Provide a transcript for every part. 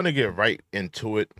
gonna get right into it.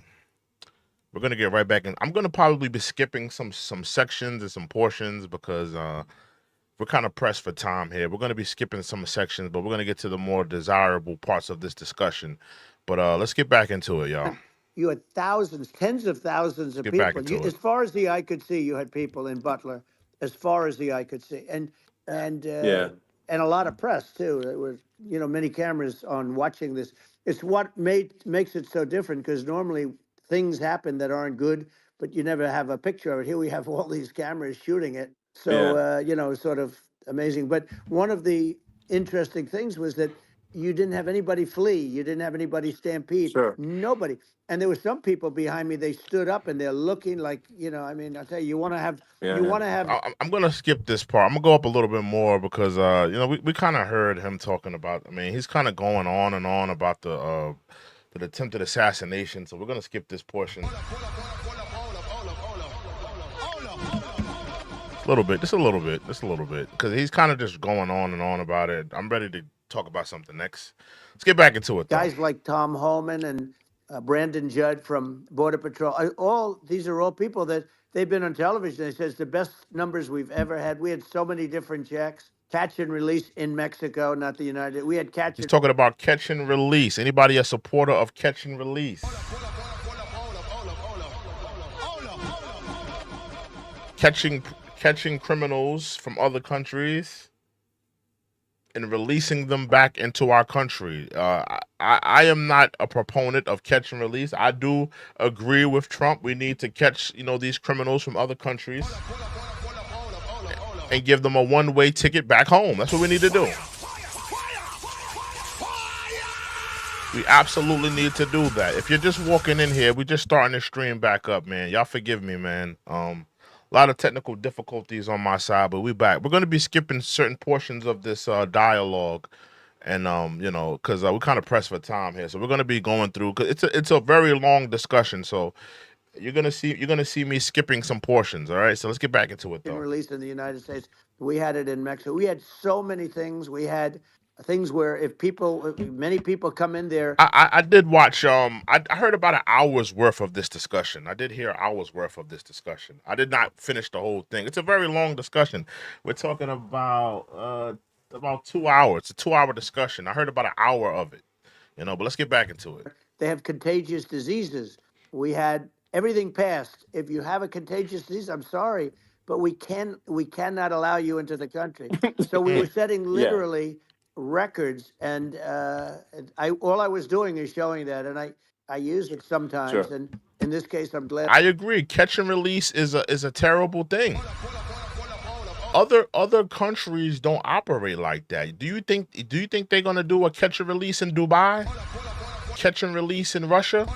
We're gonna get right back in. I'm gonna probably be skipping some sections and some portions because we're kind of pressed for time here. We're gonna be skipping some sections, but we're gonna get to the more desirable parts of this discussion. But let's get back into it, y'all. You had thousands, tens of thousands of Get back people. into As it. far as the eye could see, you had people in Butler, as far as the eye could see, and Yeah, and a lot of press too. There was, many cameras on watching this. It's what makes it so different because normally things happen that aren't good, but you never have a picture of it. Here we have all these cameras shooting it, so yeah, sort of amazing. But one of the interesting things was that you didn't have anybody flee, you didn't have anybody stampede, sure. nobody. And there were some people behind me. They stood up and they're looking like, I mean, I tell you, Yeah, you yeah. want to have. I'm gonna skip this part. I'm gonna go up a little bit more because we kind of heard him talking about. I mean, he's kind of going on and on about the attempted assassination. So we're gonna skip this portion. A little bit, just a little bit, because he's kind of just going on and on about it. I'm ready to talk about something next. Let's get back into it, though. Guys like Tom Homan and Brandon Judd from Border Patrol. All these are all people that they've been on television. They says the best numbers we've ever had. We had so many different checks, catch and release in Mexico, not the United. We had catch. He's talking about catch and release. Anybody a supporter of catch and release? Catching criminals from other countries and releasing them back into our country. I am not a proponent of catch and release. I do agree with Trump. We need to catch, these criminals from other countries and give them a one-way ticket back home. That's what we need to do. We absolutely need to do that. If you're just walking in here, we just starting to stream back up, man. Y'all forgive me, man. A lot of technical difficulties on my side, but we back. We're going to be skipping certain portions of this dialogue, and because we're kind of pressed for time here, so we're going to be going through because it's a very long discussion. So you're gonna see me skipping some portions. All right, so let's get back into it though. Released in the United States, we had it in Mexico. We had so many things. We had things where many people come in there. I did watch. I heard about an hour's worth of this discussion. I did hear hours worth of this discussion. I did not finish the whole thing. It's a very long discussion. We're talking about 2 hours. It's a 2-hour discussion. I heard about an hour of it. But let's get back into it. They have contagious diseases. We had everything passed. If you have a contagious disease, I'm sorry, but we cannot allow you into the country. So we were setting literally records, and all I was doing is showing that, and I use it sometimes, Sure. and in this case, I'm glad. I agree. Catch and release is a terrible thing. Other countries don't operate like that. Do you think they're gonna do a catch and release in Dubai? Catch and release in Russia?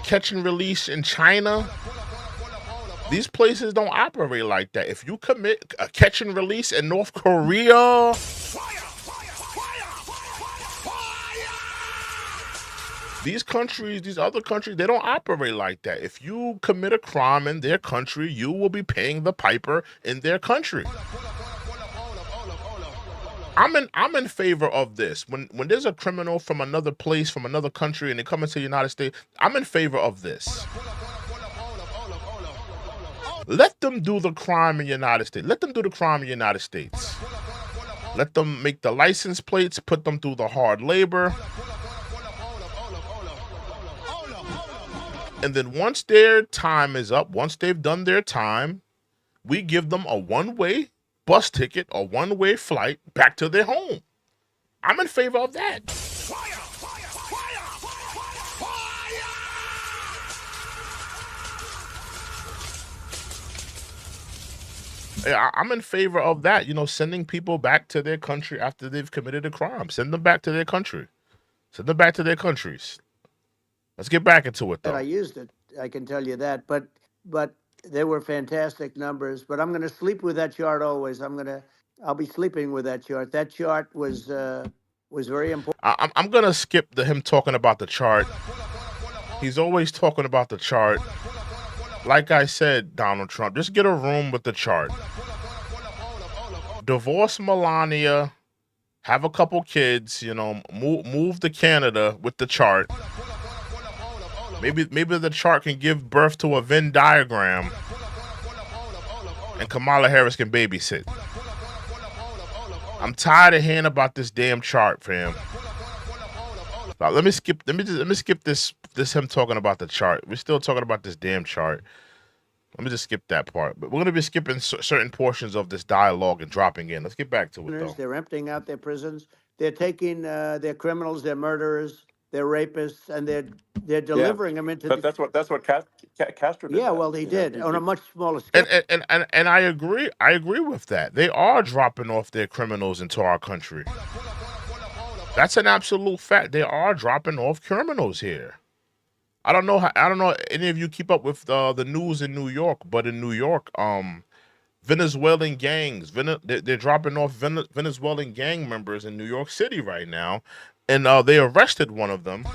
Catch and release in China? These places don't operate like that. If you commit a catch and release in North Korea, these other countries, they don't operate like that. If you commit a crime in their country, you will be paying the piper in their country. I'm in favor of this. When there's a criminal from another place, from another country, and they come into the United States, I'm in favor of this. Let them do the crime in the United States. Let them do the crime in the United States. Let them make the license plates, put them through the hard labor. And then once their time is up, once they've done their time, we give them a one-way bus ticket or one-way flight back to their home. I'm in favor of that. Yeah, I'm in favor of that, sending people back to their country after they've committed a crime. Send them back to their country. Send them back to their countries. Let's get back into it, though. I used it, I can tell you that, but they were fantastic numbers. But I'm going to sleep with that chart always. I'll be sleeping with that chart. That chart was very important. I'm going to skip him talking about the chart. He's always talking about the chart. Like I said, Donald Trump, just get a room with the chart. Divorce Melania have a couple kids, you know, move to Canada with the chart. Maybe the chart can give birth to a Venn diagram, and Kamala Harris can babysit. I'm tired of hearing about this damn chart, fam. Now, let me skip this him talking about the chart. We're still talking about this damn chart. Let me just skip that part. But we're going to be skipping certain portions of this dialogue and dropping in. Let's get back to it, though. They're emptying out their prisons. They're taking their criminals, their murderers, their rapists, and they're delivering them into. But that's what Castro did. Yeah, well, he did on a much smaller scale. And I agree. I agree with that. They are dropping off their criminals into our country. That's an absolute fact. They are dropping off criminals here. I don't know any of you keep up with the news in New York, but in New York, Venezuelan gangs, they're dropping off Venezuelan gang members in New York City right now, and they arrested one of them.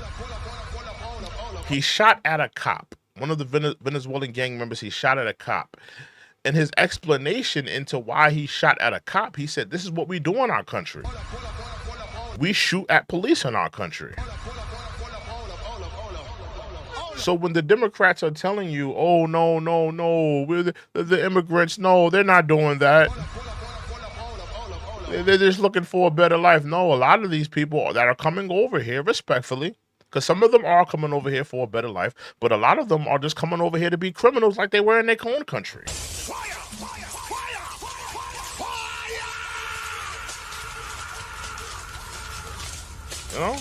He shot at a cop. One of the Venezuelan gang members, he shot at a cop. And his explanation into why he shot at a cop, he said, this is what we do in our country. We shoot at police in our country. So when the Democrats are telling you, oh, no, we're the immigrants, no, they're not doing that. They're just looking for a better life. No, a lot of these people that are coming over here, respectfully, because some of them are coming over here for a better life, but a lot of them are just coming over here to be criminals like they were in their own country. You know?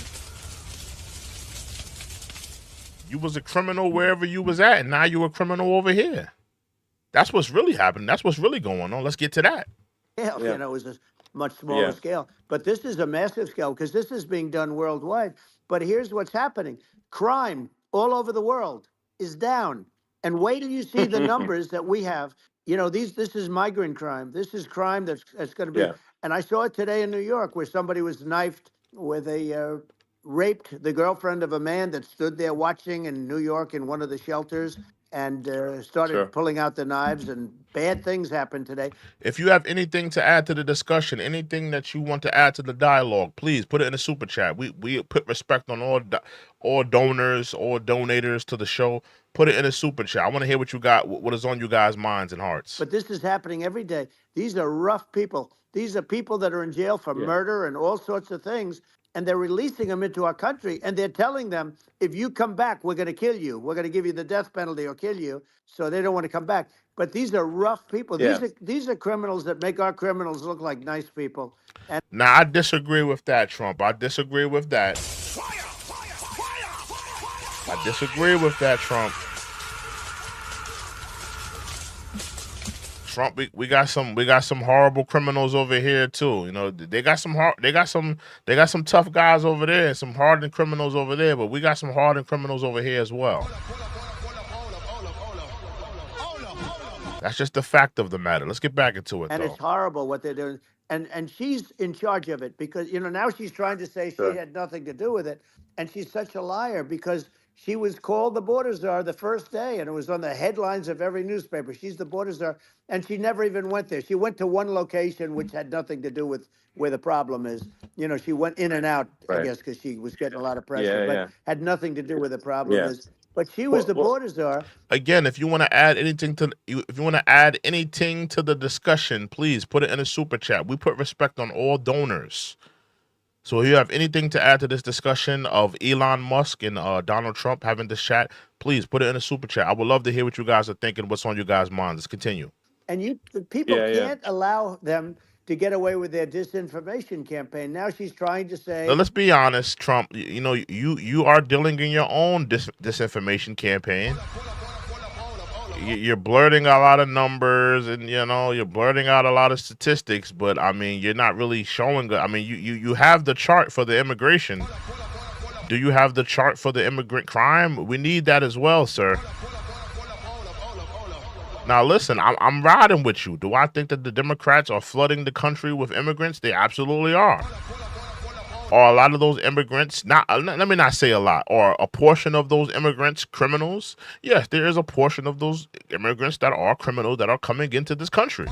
You was a criminal wherever you was at, and now you're a criminal over here. That's what's really happening. That's what's really going on. Let's get to that. Yeah. You know, it was a much smaller scale. But this is a massive scale because this is being done worldwide. But here's what's happening. Crime all over the world is down. And wait till you see the numbers that we have. You know, this is migrant crime. This is crime that's going to be. And I saw it today in New York where somebody was knifed with a raped the girlfriend of a man that stood there watching in New York in one of the shelters and started pulling out the knives, and bad things happened today. If you have anything to add to the discussion, anything that you want to add to the dialogue, please put it in the super chat. We put respect on all donors, all donators to the show. Put it in a super chat. I want to hear what you got, what is on you guys' minds and hearts. But this is happening every day. These are rough people. These are people that are in jail for murder and all sorts of things. And they're releasing them into our country, and they're telling them, if you come back, we're going to kill you. We're going to give you the death penalty or kill you. So they don't want to come back. But these are rough people. These are criminals that make our criminals look like nice people. And now, I disagree with that, Trump. I disagree with that. I disagree with that, Trump. Trump, we got some horrible criminals over here too. You know, they got some tough guys over there, and some hardened criminals over there, but we got some hardened criminals over here as well. That's just the fact of the matter. Let's get back into it. And it's horrible what they're doing. And she's in charge of it because, you know, now she's trying to say she had nothing to do with it. And she's such a liar because she was called the border czar the first day, and it was on the headlines of every newspaper. She's the border czar, and she never even went there. She went to one location, which had nothing to do with where the problem is. You know, she went in and out, I guess, because she was getting a lot of pressure, but had nothing to do with the problem is. But she was the border czar. Again, if you want to add anything to the discussion, please put it in a super chat. We put respect on all donors. So if you have anything to add to this discussion of Elon Musk and Donald Trump having this chat, please put it in a super chat. I would love to hear what you guys are thinking, what's on you guys' minds. Let's continue. And people can't allow them to get away with their disinformation campaign. Now she's trying to say. Now, let's be honest, Trump. You know, you are dealing in your own disinformation campaign. You're blurting a lot of numbers, and you know you're blurting out a lot of statistics. But I mean, you're not really showing. I mean, you have the chart for the immigration. Do you have the chart for the immigrant crime? We need that as well, sir. Now, listen, I'm riding with you. Do I think that the Democrats are flooding the country with immigrants? They absolutely are. Are a lot of those immigrants, let me not say a lot, or a portion of those immigrants criminals? Yes, there is a portion of those immigrants that are criminals that are coming into this country.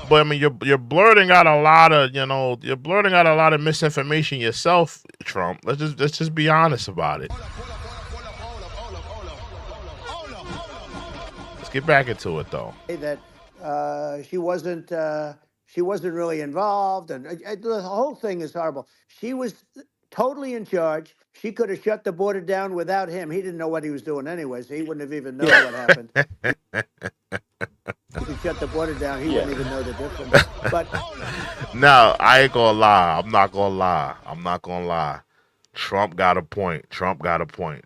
But I mean, you're blurting out a lot of you're blurting out a lot of misinformation yourself, Trump. Let's just be honest about it. Let's get back into it though. That she wasn't really involved, and the whole thing is horrible. She was totally in charge. She could have shut the border down without him. He didn't know what he was doing anyway, so he wouldn't have even known what happened. If he shut the border down, he wouldn't even know the difference. But no, I ain't gonna lie. I'm not gonna lie. Trump got a point. Trump got a point.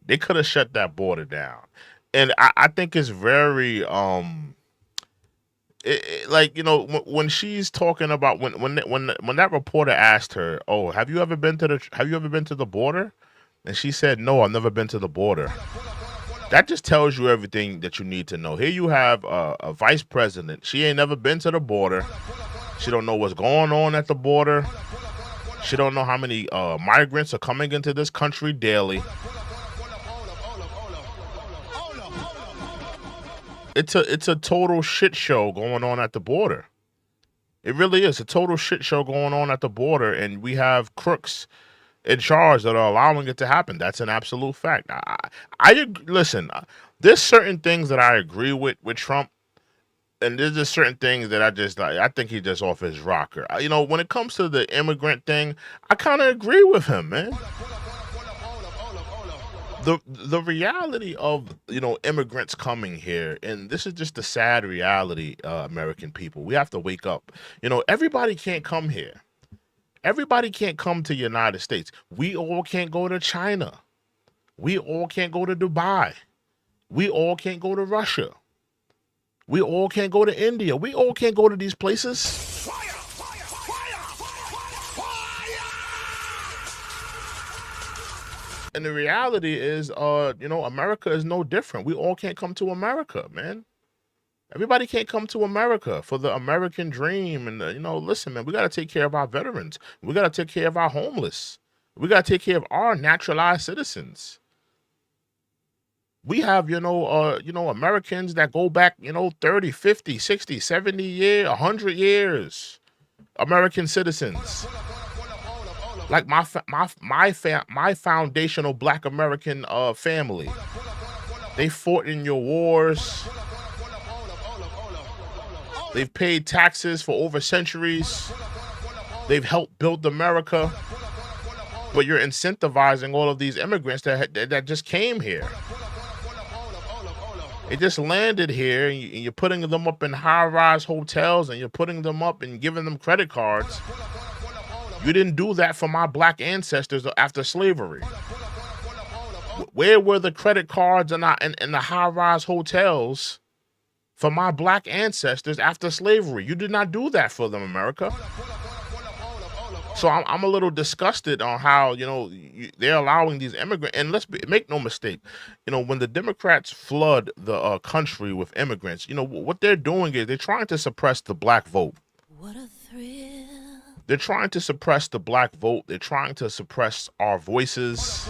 They could have shut that border down, and I think it's very like when she's talking about when that reporter asked her, "Oh, have you ever been to the border?" and she said, "No, I've never been to the border." That just tells you everything that you need to know. Here you have a vice president. She ain't never been to the border. She don't know what's going on at the border. She don't know how many migrants are coming into this country daily. It's a total shit show going on at the border. It really is a total shit show going on at the border, and we have crooks in charge that are allowing it to happen. That's an absolute fact. Listen. There's certain things that I agree with Trump, and there's just certain things that I think he's just off his rocker. When it comes to the immigrant thing, I kind of agree with him, man. The reality of immigrants coming here, and this is just the sad reality, American people. We have to wake up. Everybody can't come here. Everybody can't come to the United States. We all can't go to China. We all can't go to Dubai. We all can't go to Russia. We all can't go to India. We all can't go to these places. And the reality is, America is no different. We all can't come to America, man. Everybody can't come to America for the American dream. And, listen, man, we got to take care of our veterans. We got to take care of our homeless. We got to take care of our naturalized citizens. We have, Americans that go back, 30, 50, 60, 70 years, 100 years. American citizens. Like my foundational Black American family. They fought in your wars. They've paid taxes for over centuries. They've helped build America. But you're incentivizing all of these immigrants that just came here. They just landed here, and you're putting them up in high-rise hotels, and you're putting them up and giving them credit cards. You didn't do that for my Black ancestors after slavery. Where were the credit cards and the high-rise hotels for my Black ancestors after slavery? You did not do that for them, America. So I'm a little disgusted on how they're allowing these immigrants. And make no mistake, when the Democrats flood the country with immigrants, what they're doing is they're trying to suppress the Black vote. What a thrill! They're trying to suppress the Black vote. They're trying to suppress our voices.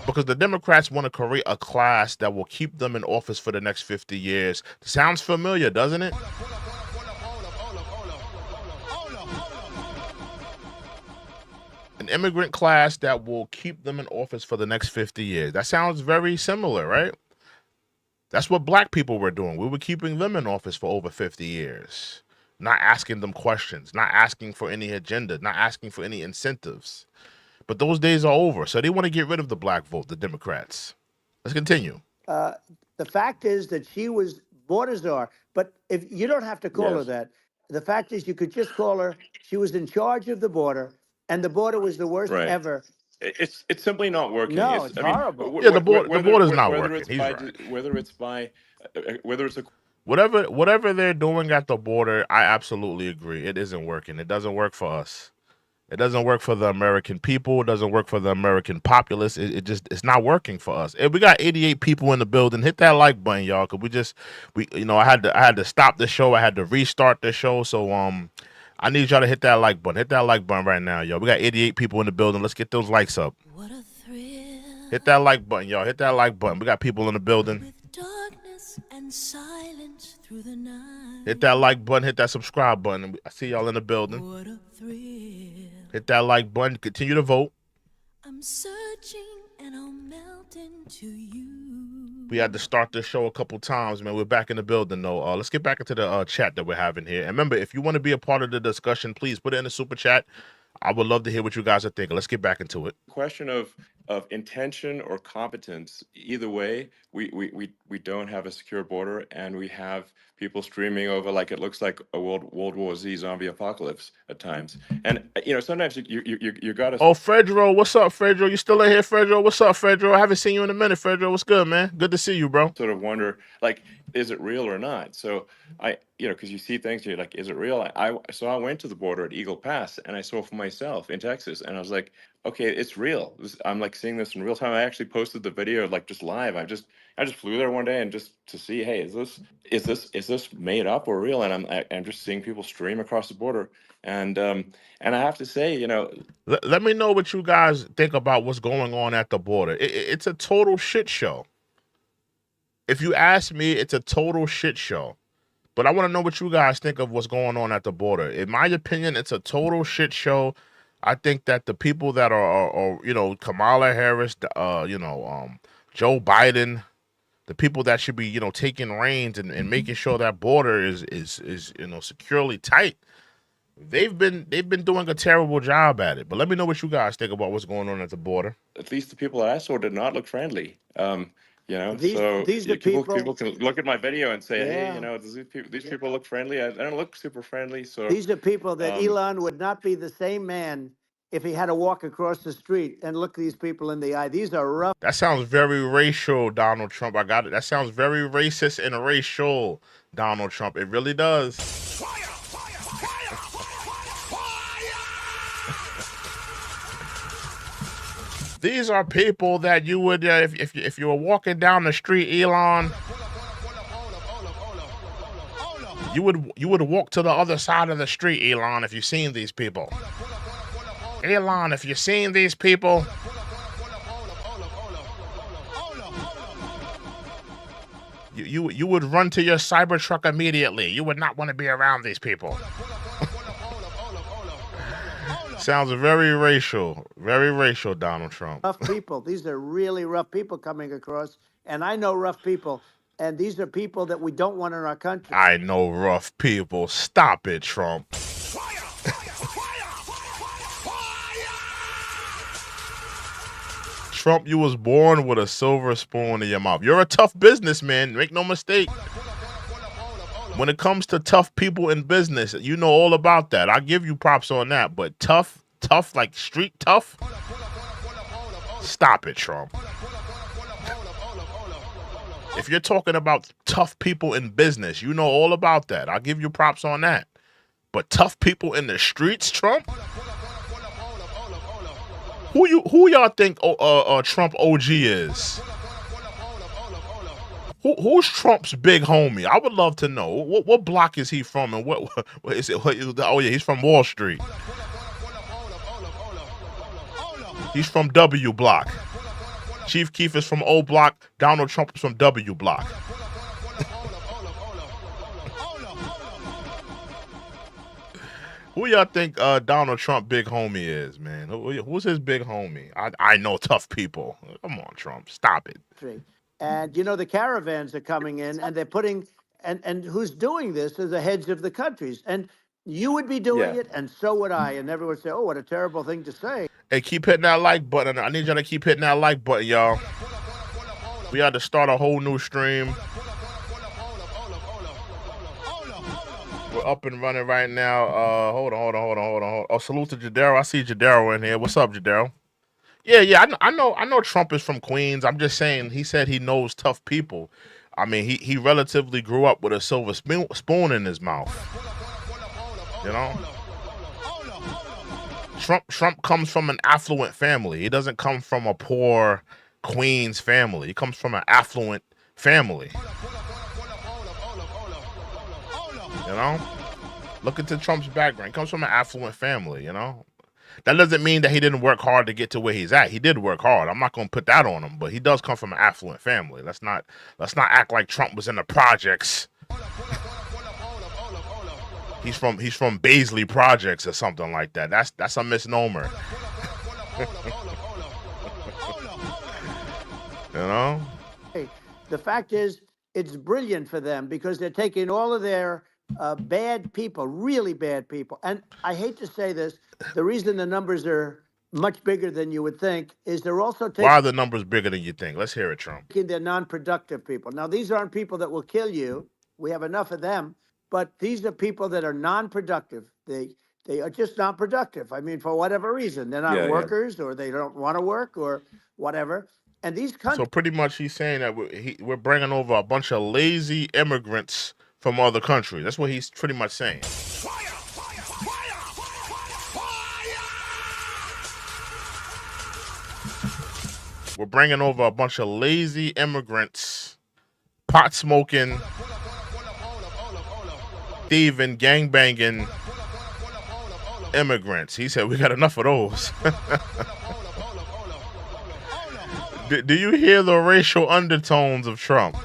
Because the Democrats want to create a class that will keep them in office for the next 50 years. Sounds familiar, doesn't it? An immigrant class that will keep them in office for the next 50 years. That sounds very similar, right? That's what Black people were doing. We were keeping them in office for over 50 years. Not asking them questions, not asking for any agenda, not asking for any incentives. But those days are over. So they want to get rid of the Black vote, the Democrats. Let's continue. The fact is that she was border czar. But if you don't have to call her that. The fact is you could just call her, she was in charge of the border, and the border was the worst ever. It's simply not working. No, it's horrible. The border's not working. He's right. Whatever they're doing at the border, I absolutely agree. It isn't working. It doesn't work for us. It doesn't work for the American people. It doesn't work for the American populace. It's not working for us. If we got 88 people in the building, hit that like button, y'all. Cause I had to stop the show. I had to restart the show. So I need y'all to hit that like button. Hit that like button right now, y'all. We got 88 people in the building. Let's get those likes up. What a thrill. Hit that like button, y'all. Hit that like button. We got people in the building. and silence through the night. Hit that like button, hit that subscribe button. I see y'all in the building. What a thrill. Hit that like button, continue to vote. I'm searching and I'll melt into you. We had to start this show a couple times, man. We're back in the building, though. Let's get back into the chat that we're having here. And remember, if you want to be a part of the discussion, please put it in the super chat. I would love to hear what you guys are thinking. Let's get back into it. Question of intention or competence. Either way, we don't have a secure border, and we have people streaming over like it looks like a World War Z zombie apocalypse at times. And sometimes you gotta. Oh, Fredro, what's up, Fredro? You still in here, Fredro? What's up, Fredro? I haven't seen you in a minute, Fredro. What's good, man? Good to see you, bro. Sort of wonder, like, is it real or not? So because you see things, you're like, is it real? So I went to the border at Eagle Pass, and I saw for myself in Texas, and I was like, okay, it's real. I'm like seeing this in real time. I actually posted the video like just live. I just flew there one day and just to see, hey, is this made up or real? And I'm just seeing people stream across the border, and I have to say, let me know what you guys think about what's going on at the border. It's a total shit show. If you ask me, it's a total shit show. But I want to know what you guys think of what's going on at the border. In my opinion, it's a total shit show. I think that the people that are Kamala Harris, Joe Biden, the people that should be, taking reins and making sure that border is securely tight, they've been doing a terrible job at it. But let me know what you guys think about what's going on at the border. At least the people that I saw did not look friendly. These are people can look at my video and say, hey, these people look friendly. I don't look super friendly. So these are people that Elon would not be the same man if he had to walk across the street and look these people in the eye. These are rough. That sounds very racial, Donald Trump. I got it. That sounds very racist and racial, Donald Trump. It really does. Fire, fire, fire, fire. These are people that you would, if you were walking down the street, Elon, you would walk to the other side of the street, Elon, if you've seen these people. Elon, if you're seeing these people, you would run to your Cybertruck immediately. You would not want to be around these people. Sounds very racial, Donald Trump. Rough people. These are really rough people coming across, and I know rough people, and these are people that we don't want in our country. I know rough people. Stop it, Trump. Trump, you was born with a silver spoon in your mouth. You're a tough businessman. Make no mistake. When it comes to tough people in business, you know all about that. I give you props on that. But tough, like street tough? Stop it, Trump. If you're talking about tough people in business, you know all about that. I'll give you props on that. But tough people in the streets, Trump? Who y'all think Trump OG is? Who's Trump's big homie? I would love to know. What block is he from, and what is it? Oh yeah, he's from Wall Street. He's from W Block. Chief Keef is from O Block. Donald Trump is from W Block. Who y'all think Donald Trump big homie is, man? Who's his big homie? I know tough people. Come on, Trump. Stop it. And, the caravans are coming in, and they're putting, and who's doing this are the heads of the countries. And you would be doing it, and so would I. And everyone would say, oh, what a terrible thing to say. Hey, keep hitting that like button. I need y'all to keep hitting that like button, y'all. We had to start a whole new stream. We're up and running right now. Hold on. Oh, salute to Jadero. I see Jadero in here. What's up, Jadero? Yeah. I know Trump is from Queens. I'm just saying. He said he knows tough people. I mean, he relatively grew up with a silver spoon in his mouth. Trump comes from an affluent family. He doesn't come from a poor Queens family. He comes from an affluent family. Look into Trump's background. He comes from an affluent family, That doesn't mean that he didn't work hard to get to where he's at. He did work hard. I'm not going to put that on him, but he does come from an affluent family. Let's not act like Trump was in the projects. He's from Baisley Projects or something like that. That's a misnomer. You know? The fact is, it's brilliant for them because they're taking all of their bad people, really bad people. And I hate to say this, the reason the numbers are much bigger than you would think is they're also taking... Why are the numbers bigger than you think? Let's hear it, Trump. They're non-productive people. Now, these aren't people that will kill you. We have enough of them. But these are people that are non-productive. They are just not productive. I mean, for whatever reason. They're not workers or they don't want to work or whatever. And these countries... So pretty much he's saying that we're bringing over a bunch of lazy immigrants from other countries. That's what he's pretty much saying. We're bringing over a bunch of lazy immigrants, pot-smoking, thieving, gang-banging immigrants. He said we got enough of those. Do you hear the racial undertones of Trump?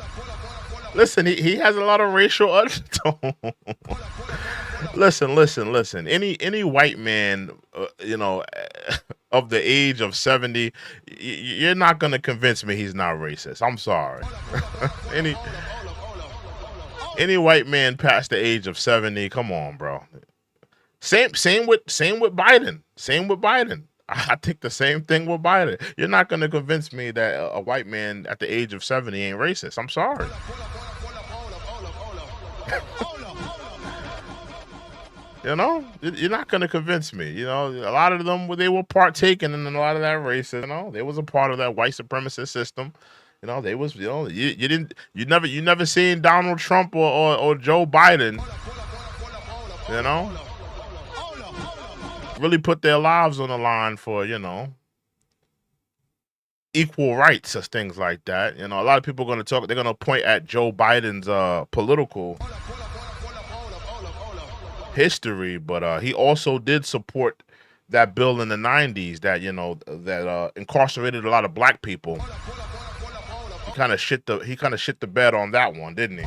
Listen, he has a lot of racial undertones. Listen. Any white man, of the age of 70, you're not gonna convince me he's not racist. I'm sorry. Any white man past the age of 70, come on, bro. Same with Biden. Same with Biden. I think the same thing with Biden. You're not going to convince me that a white man at the age of 70 ain't racist. I'm sorry. You're not going to convince me. A lot of them, they were partaking in a lot of that racism. They was a part of that white supremacist system. They was, you never seen Donald Trump or Joe Biden, really put their lives on the line for, equal rights or things like that. A lot of people are going to they're going to point at Joe Biden's political history, but he also did support that bill in the 90s that incarcerated a lot of black people. He kind of shit the bed on that one, didn't he?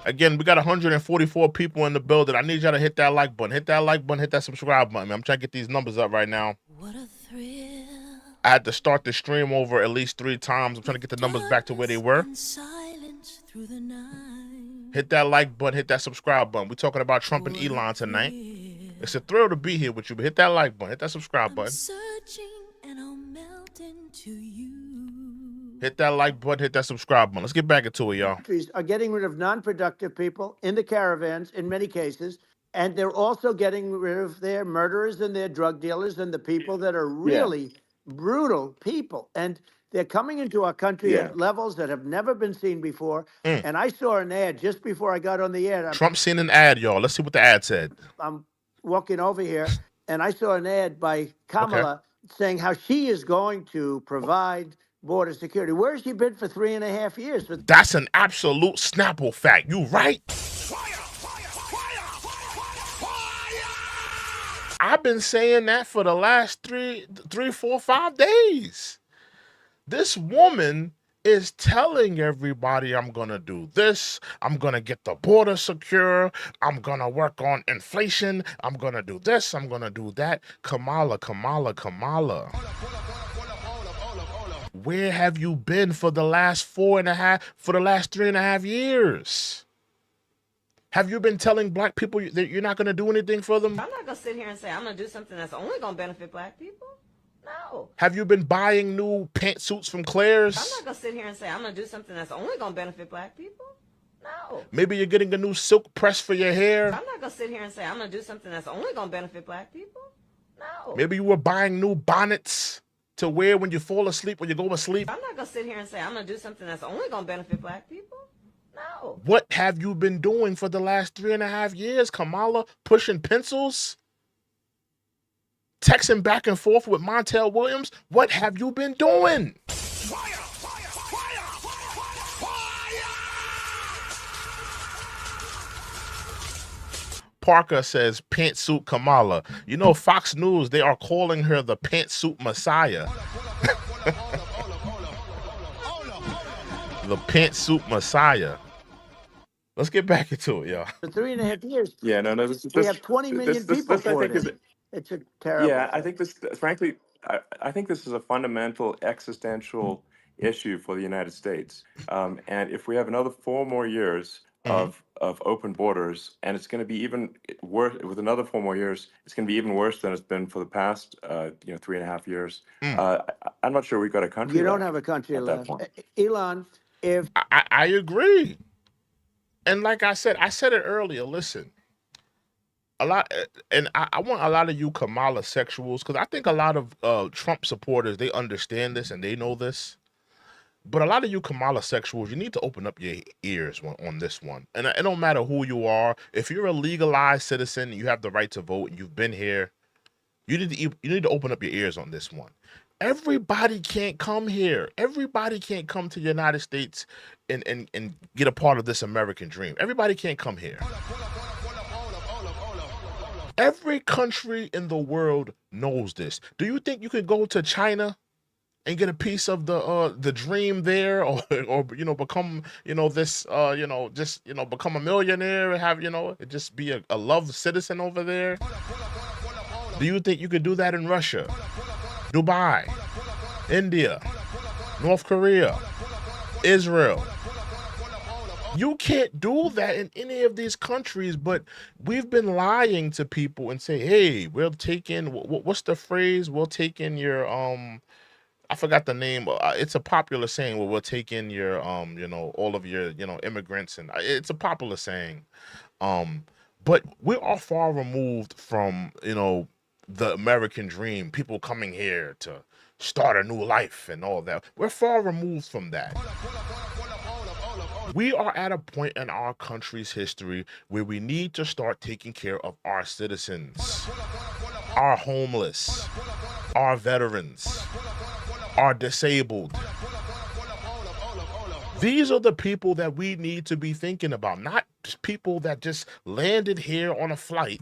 Again, we got 144 people in the building. I need y'all to hit that like button. Hit that like button. Hit that subscribe button. I'm trying to get these numbers up right now. What a thrill. I had to start the stream over at least 3 times. I'm trying to get the numbers back to where they were. Through the night. Hit that like button. Hit that subscribe button. We're talking about Trump and Elon tonight. It's a thrill to be here with you. But hit that like button. Hit that subscribe button. Searching and I'll melt into you. Hit that like button. Hit that subscribe button. Let's get back into it, y'all. Countries are getting rid of non-productive people in the caravans in many cases, and they're also getting rid of their murderers and their drug dealers and the people that are really brutal people. And they're coming into our country at levels that have never been seen before. And I saw an ad just before I got on the air. Trump seen an ad, y'all. Let's see what the ad said. I'm walking over here, and I saw an ad by Kamala saying how she is going to provide border security. Where has she been for 3.5 years? That's an absolute Snapple fact. You right? I've been saying that for the last 3, 4, 5 days. This woman is telling everybody, I'm going to do this. I'm going to get the border secure. I'm going to work on inflation. I'm going to do this. I'm going to do that. Kamala. Where have you been for the last 3.5 years? Have you been telling black people that you're not going to do anything for them? I'm not going to sit here and say I'm going to do something that's only going to benefit black people. No. Have you been buying new pantsuits from Claire's? I'm not going to sit here and say I'm going to do something that's only going to benefit black people. No. Maybe you're getting a new silk press for your hair. I'm not going to sit here and say I'm going to do something that's only going to benefit black people. No. Maybe you were buying new bonnets to wear when you fall asleep, when you go to sleep. I'm not going to sit here and say I'm going to do something that's only going to benefit black people. No. What have you been doing for the last 3.5 years, Kamala? Pushing pencils? Texting back and forth with Montel Williams? What have you been doing? Parker says pantsuit Kamala. You know, Fox News, they are calling her the pantsuit Messiah. The pantsuit Messiah. Let's get back into it, y'all. For 3.5 years, Yeah, no, we have 20 million people this I poured think is, in. It's a terrible yeah, I thing. think this, frankly, I think this is a fundamental existential issue for the United States. And if we have another 4 more years of open borders, and it's going to be even worse with another 4 more years, it's going to be even worse than it's been for the past, 3.5 years. I'm not sure we've got a country You don't left have a country at that left. point. Elon, if I agree. And like I said it earlier, listen, a lot, and I want a lot of you Kamala sexuals, because I think a lot of Trump supporters, they understand this and they know this. But a lot of you Kamala sexuals, you need to open up your ears on this one. And it don't matter who you are. If you're a legalized citizen, you have the right to vote, and you've been here, you need to open up your ears on this one. Everybody can't come here. Everybody can't come to the United States and get a part of this American dream. Everybody can't come here. Every country in the world knows this. Do you think you could go to China and get a piece of the dream there, or become this just become a millionaire and have just be a loved citizen over there? Do you think you could do that in Russia, Dubai, India, North Korea, Israel? You can't do that in any of these countries, but we've been lying to people and say, hey, we'll take in, what's the phrase? We'll take in your, I forgot the name. It's a popular saying where we'll take in your, all of your, immigrants. And it's a popular saying. But we are far removed from, the American dream, people coming here to start a new life and all that. We're far removed from that. We are at a point in our country's history where we need to start taking care of our citizens, our homeless, our veterans, are disabled. These are the people that we need to be thinking about, not people that just landed here on a flight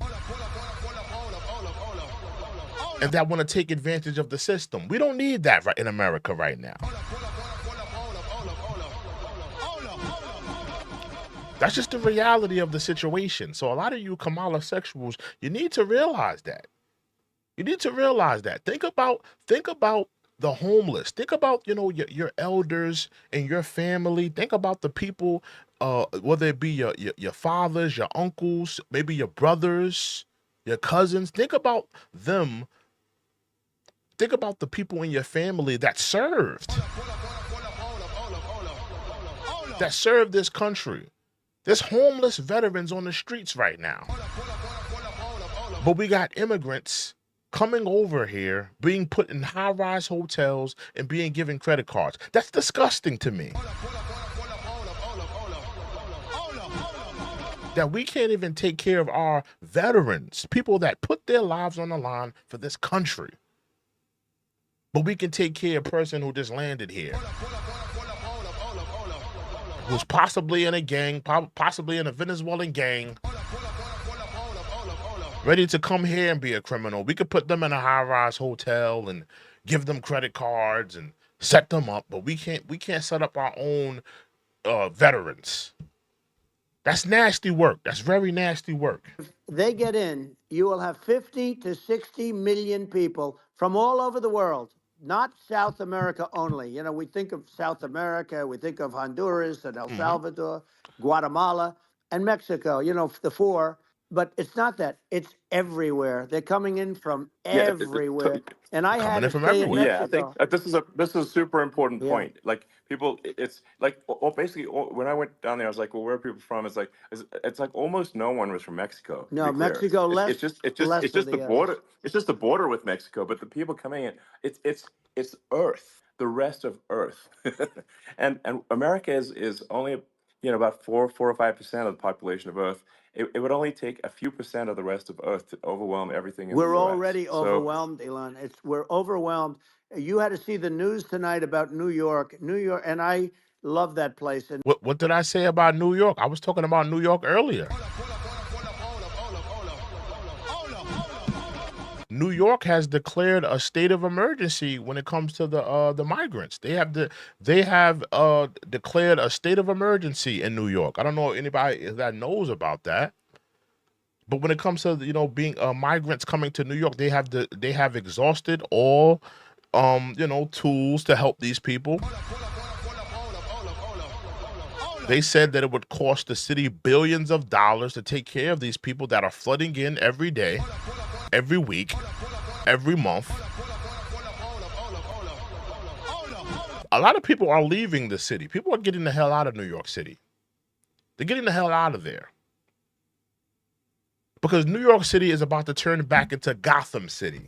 and that want to take advantage of the system. We don't need that right in America right now. That's just the reality of the situation. So a lot of you Kamala sexuals, you need to realize that. You need to realize that. Think about the homeless. Think about, your elders and your family. Think about the people, whether it be your fathers, your uncles, maybe your brothers, your cousins. Think about them. Think about the people in your family that served this country. There's homeless veterans on the streets right now. But we got immigrants coming over here, being put in high-rise hotels and being given credit cards. That's disgusting to me. That we can't even take care of our veterans, people that put their lives on the line for this country. But we can take care of a person who just landed here, who's possibly in a gang, possibly in a Venezuelan gang, ready to come here and be a criminal. We could put them in a high-rise hotel and give them credit cards and set them up, but we can't set up our own veterans. That's nasty work. That's very nasty work. If they get in, you will have 50 to 60 million people from all over the world, not South America only. We think of South America, we think of Honduras and El Salvador, Guatemala, and Mexico, the four. But it's not that. It's everywhere. They're coming in from everywhere. And I had to stay in Mexico. Yeah, I think this is a super important point. Like people, it's like, basically, when I went down there, I was like, well, where are people from? It's like almost no one was from Mexico. No, Mexico less. It's just the border. It's just the border with Mexico. But the people coming in, it's Earth, the rest of Earth, and America is only about 4 or 5% of the population of Earth. It would only take a few percent of the rest of Earth to overwhelm everything in the US. We're already overwhelmed, Elon. We're overwhelmed. You had to see the news tonight about New York, and I love that place. And what did I say about New York? I was talking about New York earlier. New York has declared a state of emergency when it comes to the migrants. They have declared a state of emergency in New York. I don't know anybody that knows about that. But when it comes to being migrants coming to New York, they have exhausted all tools to help these people. They said that it would cost the city billions of dollars to take care of these people that are flooding in every day, every week, every month. A lot of people are leaving the city. People are getting the hell out of New York City. They're getting the hell out of there. Because New York City is about to turn back into Gotham City.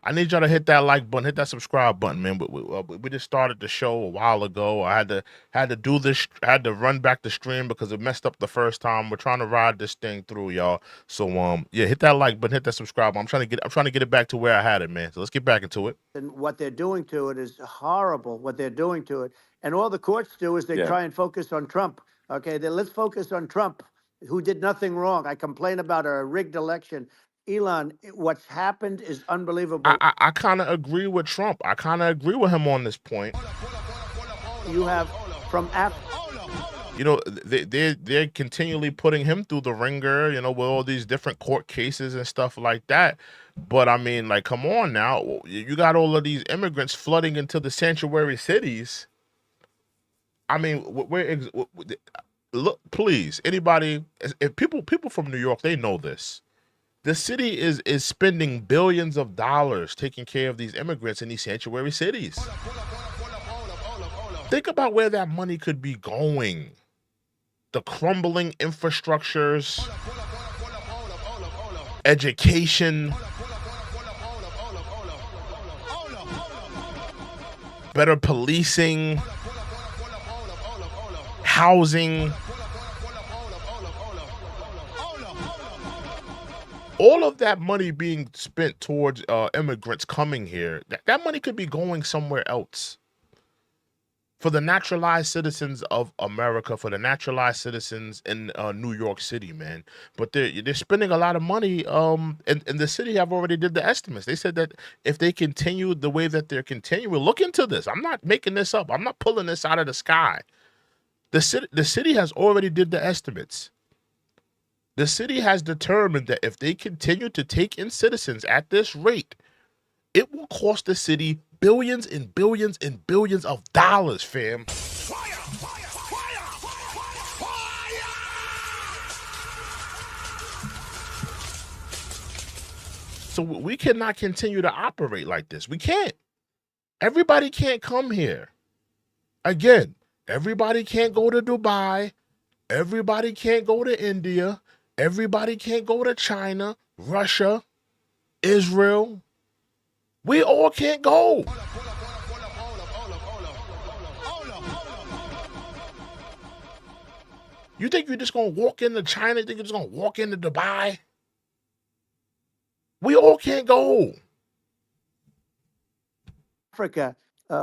I need y'all to hit that like button, hit that subscribe button, man. We just started the show a while ago. I had to do this. I had to run back the stream because it messed up the first time. We're trying to ride this thing through, y'all. So yeah, hit that like button, hit that subscribe. I'm trying to get it back to where I had it, man. So let's get back into it. And what they're doing to it is horrible. What they're doing to it, and all the courts do is they try and focus on Trump. Okay, then let's focus on Trump, who did nothing wrong. I complain about a rigged election. Elon, what's happened is unbelievable. I kind of agree with Trump. I kind of agree with him on this point. You have from they're continually putting him through the ringer, with all these different court cases and stuff like that. But I mean, like, come on now. You got all of these immigrants flooding into the sanctuary cities. I mean, look, please, anybody, if people from New York, they know this. The city is spending billions of dollars taking care of these immigrants in these sanctuary cities. Think about where that money could be going. The crumbling infrastructures, education, better policing, housing. All of that money being spent towards immigrants coming here, that money could be going somewhere else. For the naturalized citizens of America, for the naturalized citizens in New York City, man. But they're spending a lot of money. And the city have already did the estimates. They said that if they continue the way that they're continuing, look into this. I'm not making this up. I'm not pulling this out of the sky. The city has already did the estimates. The city has determined that if they continue to take in citizens at this rate, it will cost the city billions and billions and billions of dollars, fam. So we cannot continue to operate like this. We can't. Everybody can't come here. Again, everybody can't go to Dubai. Everybody can't go to India. Everybody can't go to China, Russia, Israel. We all can't go. You think you're just going to walk into China? You think you're just going to walk into Dubai? We all can't go. Africa,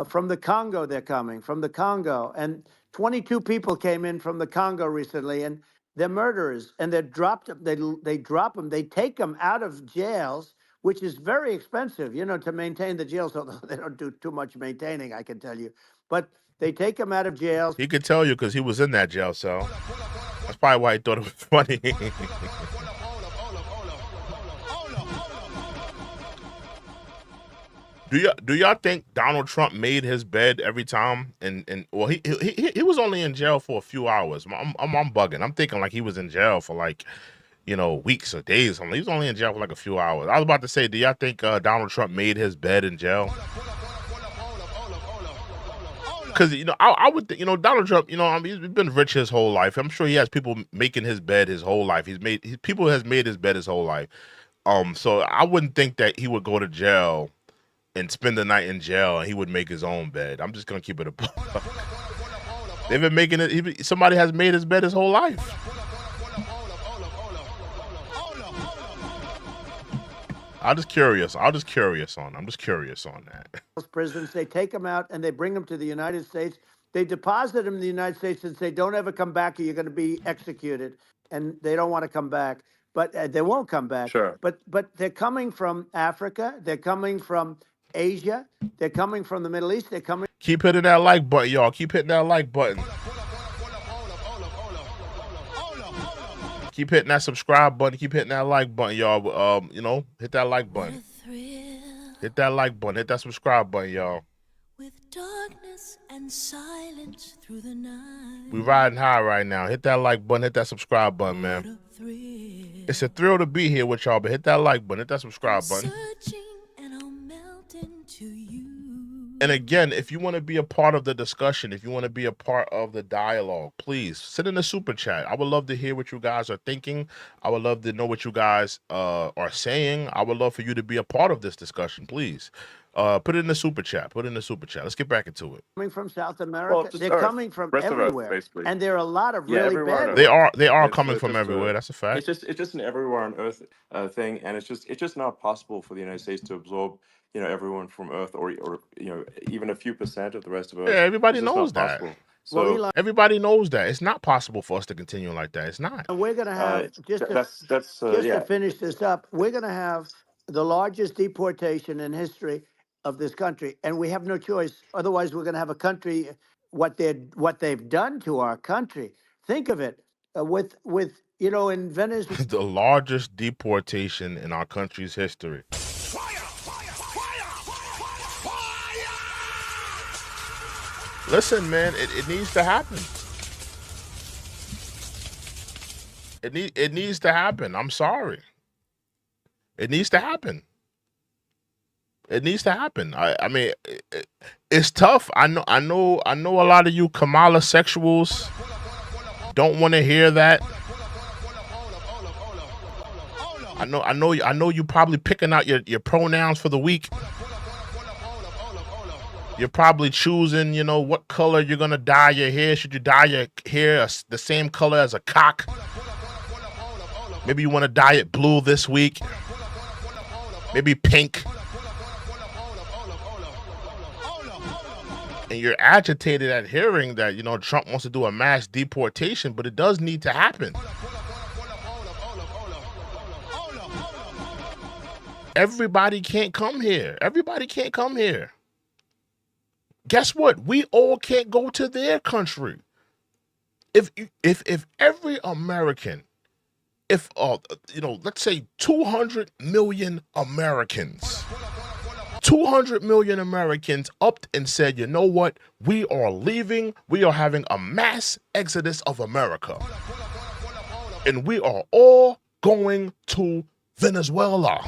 from the Congo, they're coming from the Congo. And 22 people came in from the Congo recently, and they're murderers. And they drop them. They take them out of jails, which is very expensive, to maintain the jails. Although they don't do too much maintaining, I can tell you. But they take them out of jails. He could tell you because he was in that jail cell. That's probably why he thought it was funny. Do y'all think Donald Trump made his bed every time? And well, he was only in jail for a few hours. I'm bugging. I'm thinking like he was in jail for like, weeks or days. He was only in jail for like a few hours. I was about to say, do y'all think Donald Trump made his bed in jail? Because I would think, Donald Trump, he's been rich his whole life. I'm sure he has people making his bed his whole life. People has made his bed his whole life. So I wouldn't think that he would go to jail and spend the night in jail and he would make his own bed. I'm just gonna keep it a buck. They've been making it. Somebody has made his bed his whole life. I'm just curious on that. Prisons, they take them out and they bring them to the United States. They deposit them in the United States and say, "Don't ever come back, or you're going to be executed." And they don't want to come back, but they won't come back. Sure. But they're coming from Africa. They're coming from Asia. They're coming from the Middle East. They're coming. Keep hitting that like button, y'all. Keep hitting that like button. Keep hitting that subscribe button. Keep hitting that like button, y'all. You know, hit that like button. Hit that like button. Hit that subscribe button, y'all. With darkness and silence through the night. We riding high right now. Hit that like button. Hit that subscribe button, man. It's a thrill to be here with y'all, but hit that like button. Hit that subscribe button. And I'll melt into you. And again, if you want to be a part of the discussion, if you want to be a part of the dialogue, please send in the super chat. I would love to hear what you guys are thinking. I would love to know what you guys are saying. I would love for you to be a part of this discussion, please. Put it in the super chat. Put it in the super chat. Let's get back into it. Coming from South America, they're coming from Rest of Earth, everywhere, basically. and there are a lot of really everywhere on bad. Earth. They are It's coming from just everywhere. That's a fact. It's just an everywhere on Earth thing, and it's just not possible for the United States to absorb, you know, everyone from Earth, or you know, even a few percent of the rest of Earth. Yeah, everybody It's just knows not that. possible. Well, So Elon, Everybody knows that. It's not possible for us to continue like that. It's not. and we're going to have just yeah. to finish this up. We're going to have the largest deportation in history of this country, and we have no choice. Otherwise, we're going to have a country. What they've done to our country. Think of it with you know, in Venezuela. The largest deportation in our country's history. Listen, man, it needs to happen. It needs to happen. I'm sorry. It needs to happen. It needs to happen. I mean, it's tough. I know a lot of you Kamala sexuals don't want to hear that. I know you probably picking out your pronouns for the week. You're probably choosing, you know, what color you're gonna dye your hair. Should you dye your hair the same color as a cock? Maybe you want to dye it blue this week. Maybe pink. And you're agitated at hearing that, you know, Trump wants to do a mass deportation, but it does need to happen. Everybody can't come here. Everybody can't come here. Guess what? We all can't go to their country. If every American, if you know, let's say 200 million Americans, 200 million Americans upped and said, you know what? We are leaving. We are having a mass exodus of America. And we are all going to Venezuela.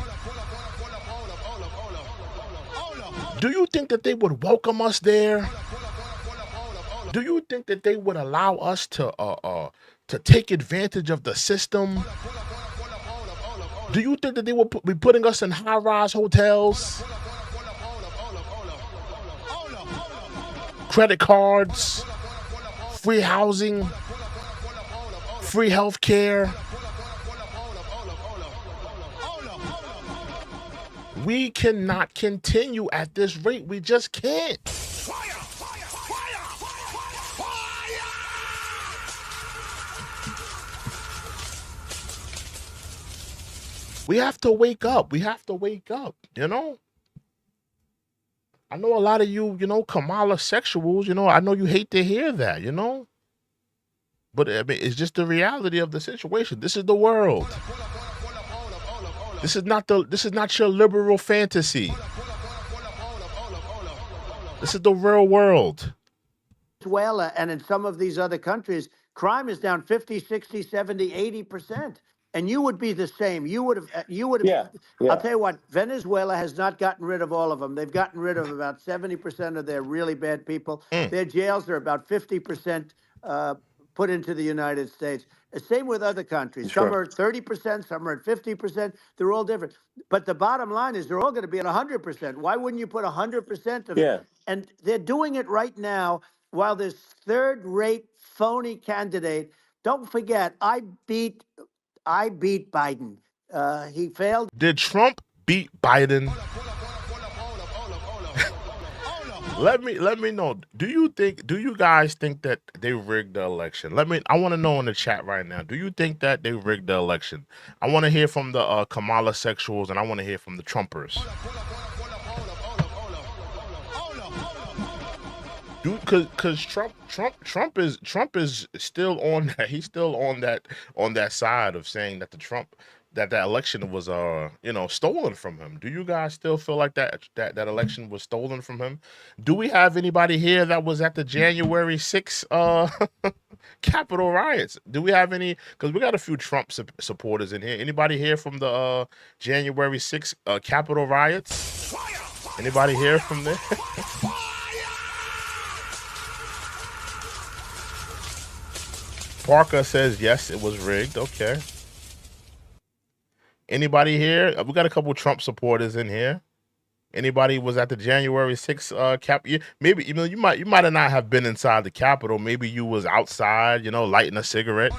Do you think that they would welcome us there? Do you think that they would allow us to take advantage of the system? Do you think that they would be putting us in high-rise hotels? Credit cards? Free housing? Free health care? We cannot continue at this rate. We just can't. We have to wake up. We have to wake up, you know? I know a lot of you, you know, Kamala sexuals, you know, I know you hate to hear that, you know? But I mean, it's just the reality of the situation. This is the world. This is not your liberal fantasy. This is the real world. Venezuela and in some of these other countries, crime is down 50, 60, 70, 80%. And you would be the same. You would have. Yeah. I'll tell you what, Venezuela has not gotten rid of all of them. They've gotten rid of about 70% of their really bad people. Their jails are about 50% put into the United States. Same with other countries. Sure. Some are at 30%, some are at 50%. They're all different. But the bottom line is they're all going to be at 100%. Why wouldn't you put 100% of it? And they're doing it right now while this third-rate phony candidate. Don't forget, I beat Biden. He failed. Did Trump beat Biden? Let me know. Do you guys think that they rigged the election? I want to know in the chat right now. Do you think that they rigged the election? I want to hear from the Kamala sexuals, and I want to hear from the Trumpers. Dude, cause Trump is still on that. He's still on that side of saying that that election was stolen from him. Do you guys still feel like that election was stolen from him? Do we have anybody here that was at the January 6th Capitol riots? Do we have any? Because we got a few Trump supporters in here. Anybody here from the January 6th Capitol riots? Anybody here from there? Parker says yes, it was rigged. Okay. Anybody here? We got a couple Trump supporters in here. Anybody was at the January 6th cap? Maybe you might have not have been inside the Capitol. Maybe you was outside, lighting a cigarette.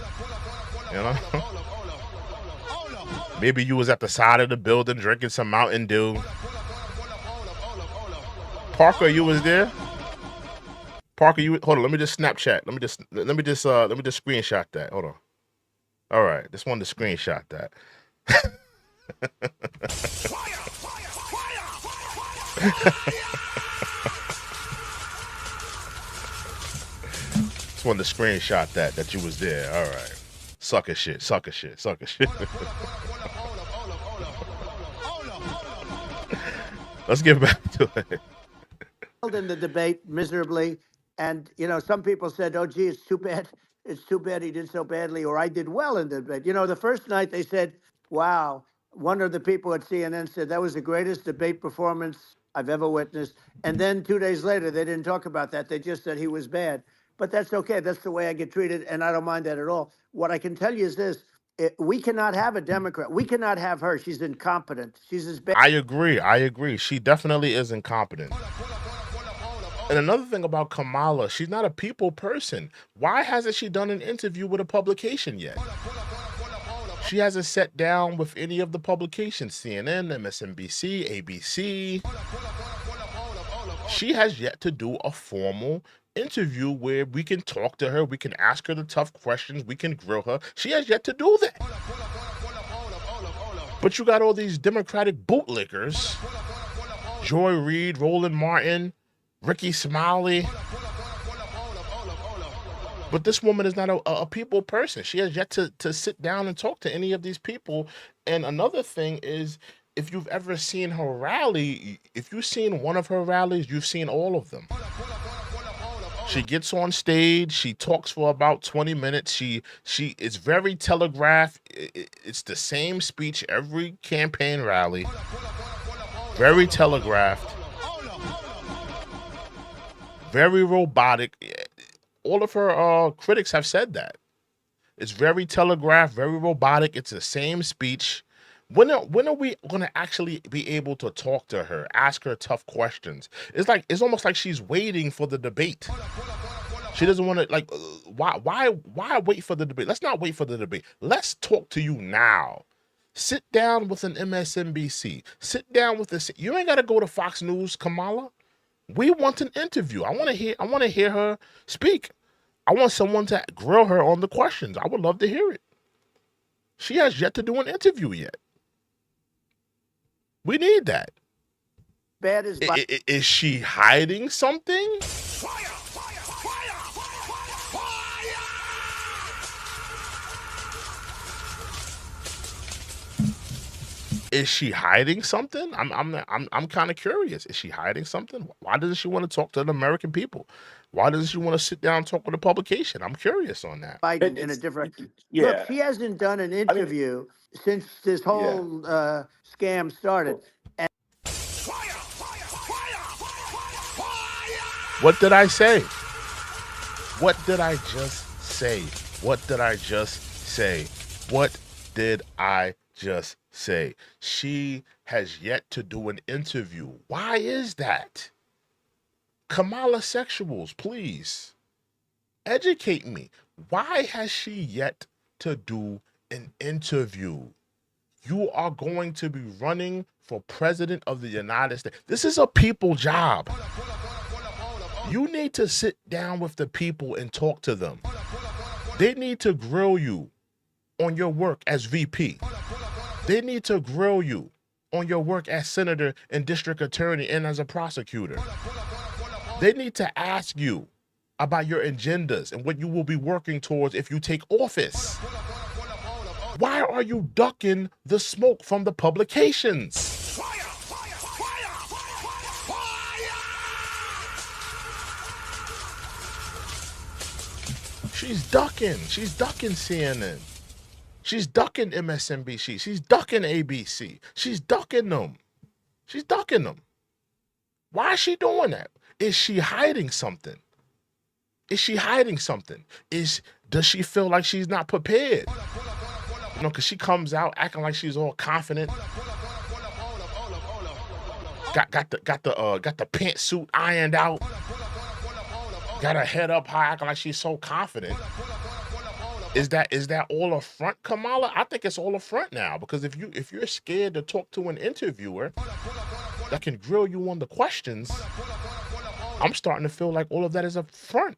Maybe you was at the side of the building drinking some Mountain Dew. Parker, you was there? Parker, hold on. Let me just Snapchat. Let me just screenshot that. Hold on. All right, just wanted to screenshot that. Just wanted to screenshot that you was there. All right, sucker shit. Let's get back to it. In the debate miserably. And, some people said, oh, gee, it's too bad. It's too bad he did so badly, or I did well in the debate. The first night they said, wow, one of the people at CNN said that was the greatest debate performance I've ever witnessed. And then 2 days later, they didn't talk about that. They just said he was bad. But that's okay. That's the way I get treated, and I don't mind that at all. What I can tell you is this. We cannot have a Democrat. We cannot have her. She's incompetent. She's as bad. I agree. She definitely is incompetent. And another thing about Kamala, she's not a people person. Why hasn't she done an interview with a publication yet? She hasn't sat down with any of the publications, CNN, MSNBC, ABC. She has yet to do a formal interview where we can talk to her, we can ask her the tough questions, we can grill her. She has yet to do that. But you got all these Democratic bootlickers, Joy Reid, Roland Martin, Ricky Smiley. But this woman is not a people person. She has yet to sit down and talk to any of these people. And another thing is, if you've ever seen her rally, if you've seen one of her rallies, you've seen all of them. She gets on stage, she talks for about 20 minutes. She is very telegraphed. It's the same speech every campaign rally. Very telegraphed. Very robotic. All of her critics have said that. It's very telegraphed, very robotic. It's the same speech. When are we going to actually be able to talk to her, ask her tough questions? It's almost like she's waiting for the debate. She doesn't want to, why wait for the debate? Let's not wait for the debate. Let's talk to you now. Sit down with an MSNBC. Sit down with you ain't got to go to Fox News, Kamala. We want an interview. I want to hear her speak. I want someone to grill her on the questions. I would love to hear it. She has yet to do an interview yet. We need that. Bad as is she hiding something? Is she hiding something? I'm kind of curious. Is she hiding something? Why doesn't she want to talk to the American people? Why doesn't she want to sit down and talk with a publication? I'm curious on that. Biden in a different. Yeah. Look, she hasn't done an interview since this whole scam started. And what did I say? What did I just say? What did I just say? What did I just say? She has yet to do an interview. Why is that? Kamala sexuals, please educate me. Why has she yet to do an interview? You are going to be running for president of the United States. This is a people job. You need to sit down with the people and talk to them. They need to grill you on your work as VP. They need to grill you on your work as senator and district attorney and as a prosecutor. They need to ask you about your agendas and what you will be working towards if you take office. Why are you ducking the smoke from the publications? She's ducking CNN. She's ducking MSNBC. She's ducking ABC. She's ducking them. Why is she doing that? Is she hiding something? Does she feel like she's not prepared? You know, because she comes out acting like she's all confident. Got the pantsuit ironed out. Got her head up high, acting like she's so confident. Is that all a front, Kamala? I think it's all a front now, because if you're scared to talk to an interviewer that can grill you on the questions, I'm starting to feel like all of that is a front.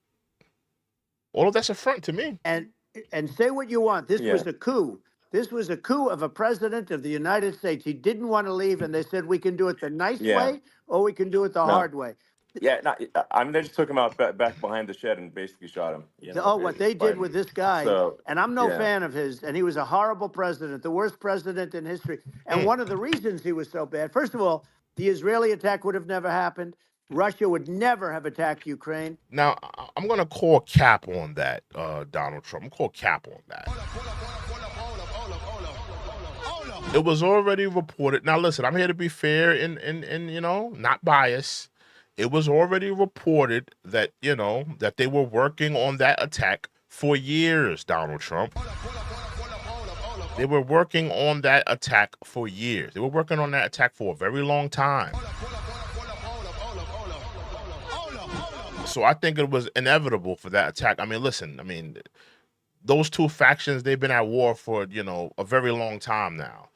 All of that's a front to me. And say what you want. This was a coup. This was a coup of a president of the United States. He didn't want to leave, and they said we can do it the nice way or we can do it the hard way. I mean, they just took him out back behind the shed and basically shot him. What they did with this guy, and I'm no fan of his, and he was a horrible president, the worst president in history. And one of the reasons he was so bad, first of all, the Israeli attack would have never happened. Russia would never have attacked Ukraine. Now, I'm going to call cap on that, Donald Trump. I'm going to call cap on that. It was already reported. Now, listen, I'm here to be fair and you know, not biased. It was already reported that, you know, that they were working on that attack for years, Donald Trump. They were working on that attack for years. They were working on that attack for a very long time. So I think it was inevitable for that attack. I mean, listen, those two factions, they've been at war for, you know, a very long time now.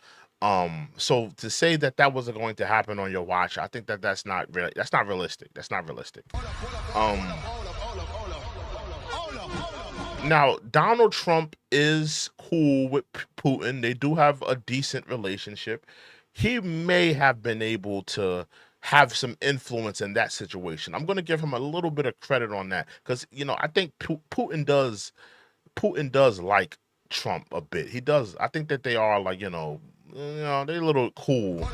So to say that wasn't going to happen on your watch, I think that's not realistic. That's not realistic. Now, Donald Trump is cool with Putin. They do have a decent relationship. He may have been able to have some influence in that situation. I'm going to give him a little bit of credit on that, because, you know, I think Putin does like Trump a bit. He does. I think that they are, like, you know, they're a little cool.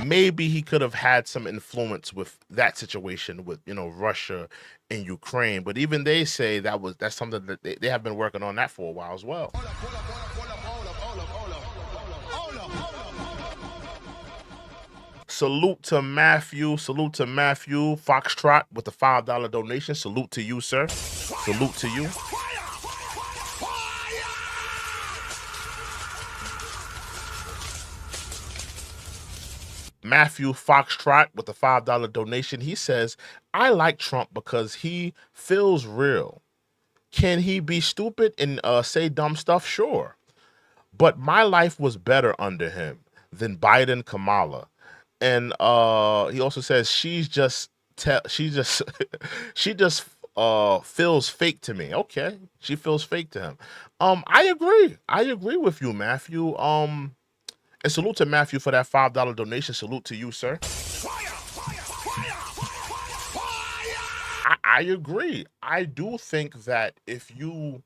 Maybe he could have had some influence with that situation with, you know, Russia and Ukraine. But even they say that's something that they have been working on that for a while as well. Salute to Matthew. Foxtrot with the $5 donation. Salute to you, sir. Salute to you. Matthew Foxtrot with the $5 donation. He says, I like Trump because he feels real. Can he be stupid and say dumb stuff? Sure. But my life was better under him than Biden, Kamala. And he also says she just feels fake to me. Okay, she feels fake to him. I agree with you, Matthew. And salute to Matthew for that $5 donation. Salute to you, sir. I agree. I do think that if you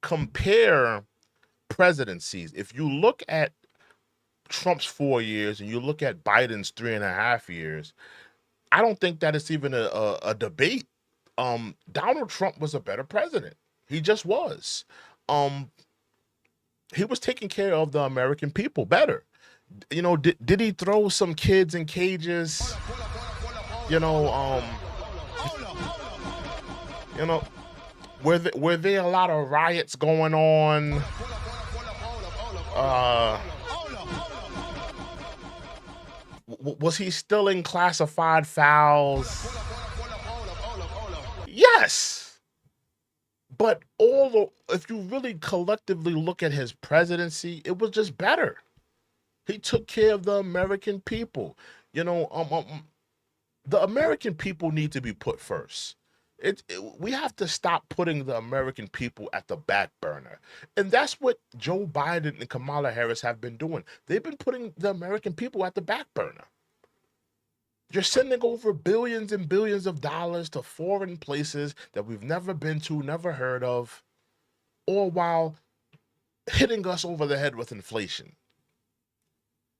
compare presidencies, if you look at Trump's 4 years and you look at Biden's 3.5 years, I don't think that it's even a debate. Donald Trump was a better president. He just was. He was taking care of the American people better. You know, did he throw some kids in cages? You know, were there a lot of riots going on? Was he still in classified files? Yes. But if you really collectively look at his presidency, it was just better. He took care of the American people. You know, The American people need to be put first. We have to stop putting the American people at the back burner. And that's what Joe Biden and Kamala Harris have been doing. They've been putting the American people at the back burner. You're sending over billions and billions of dollars to foreign places that we've never been to, never heard of, all while hitting us over the head with inflation.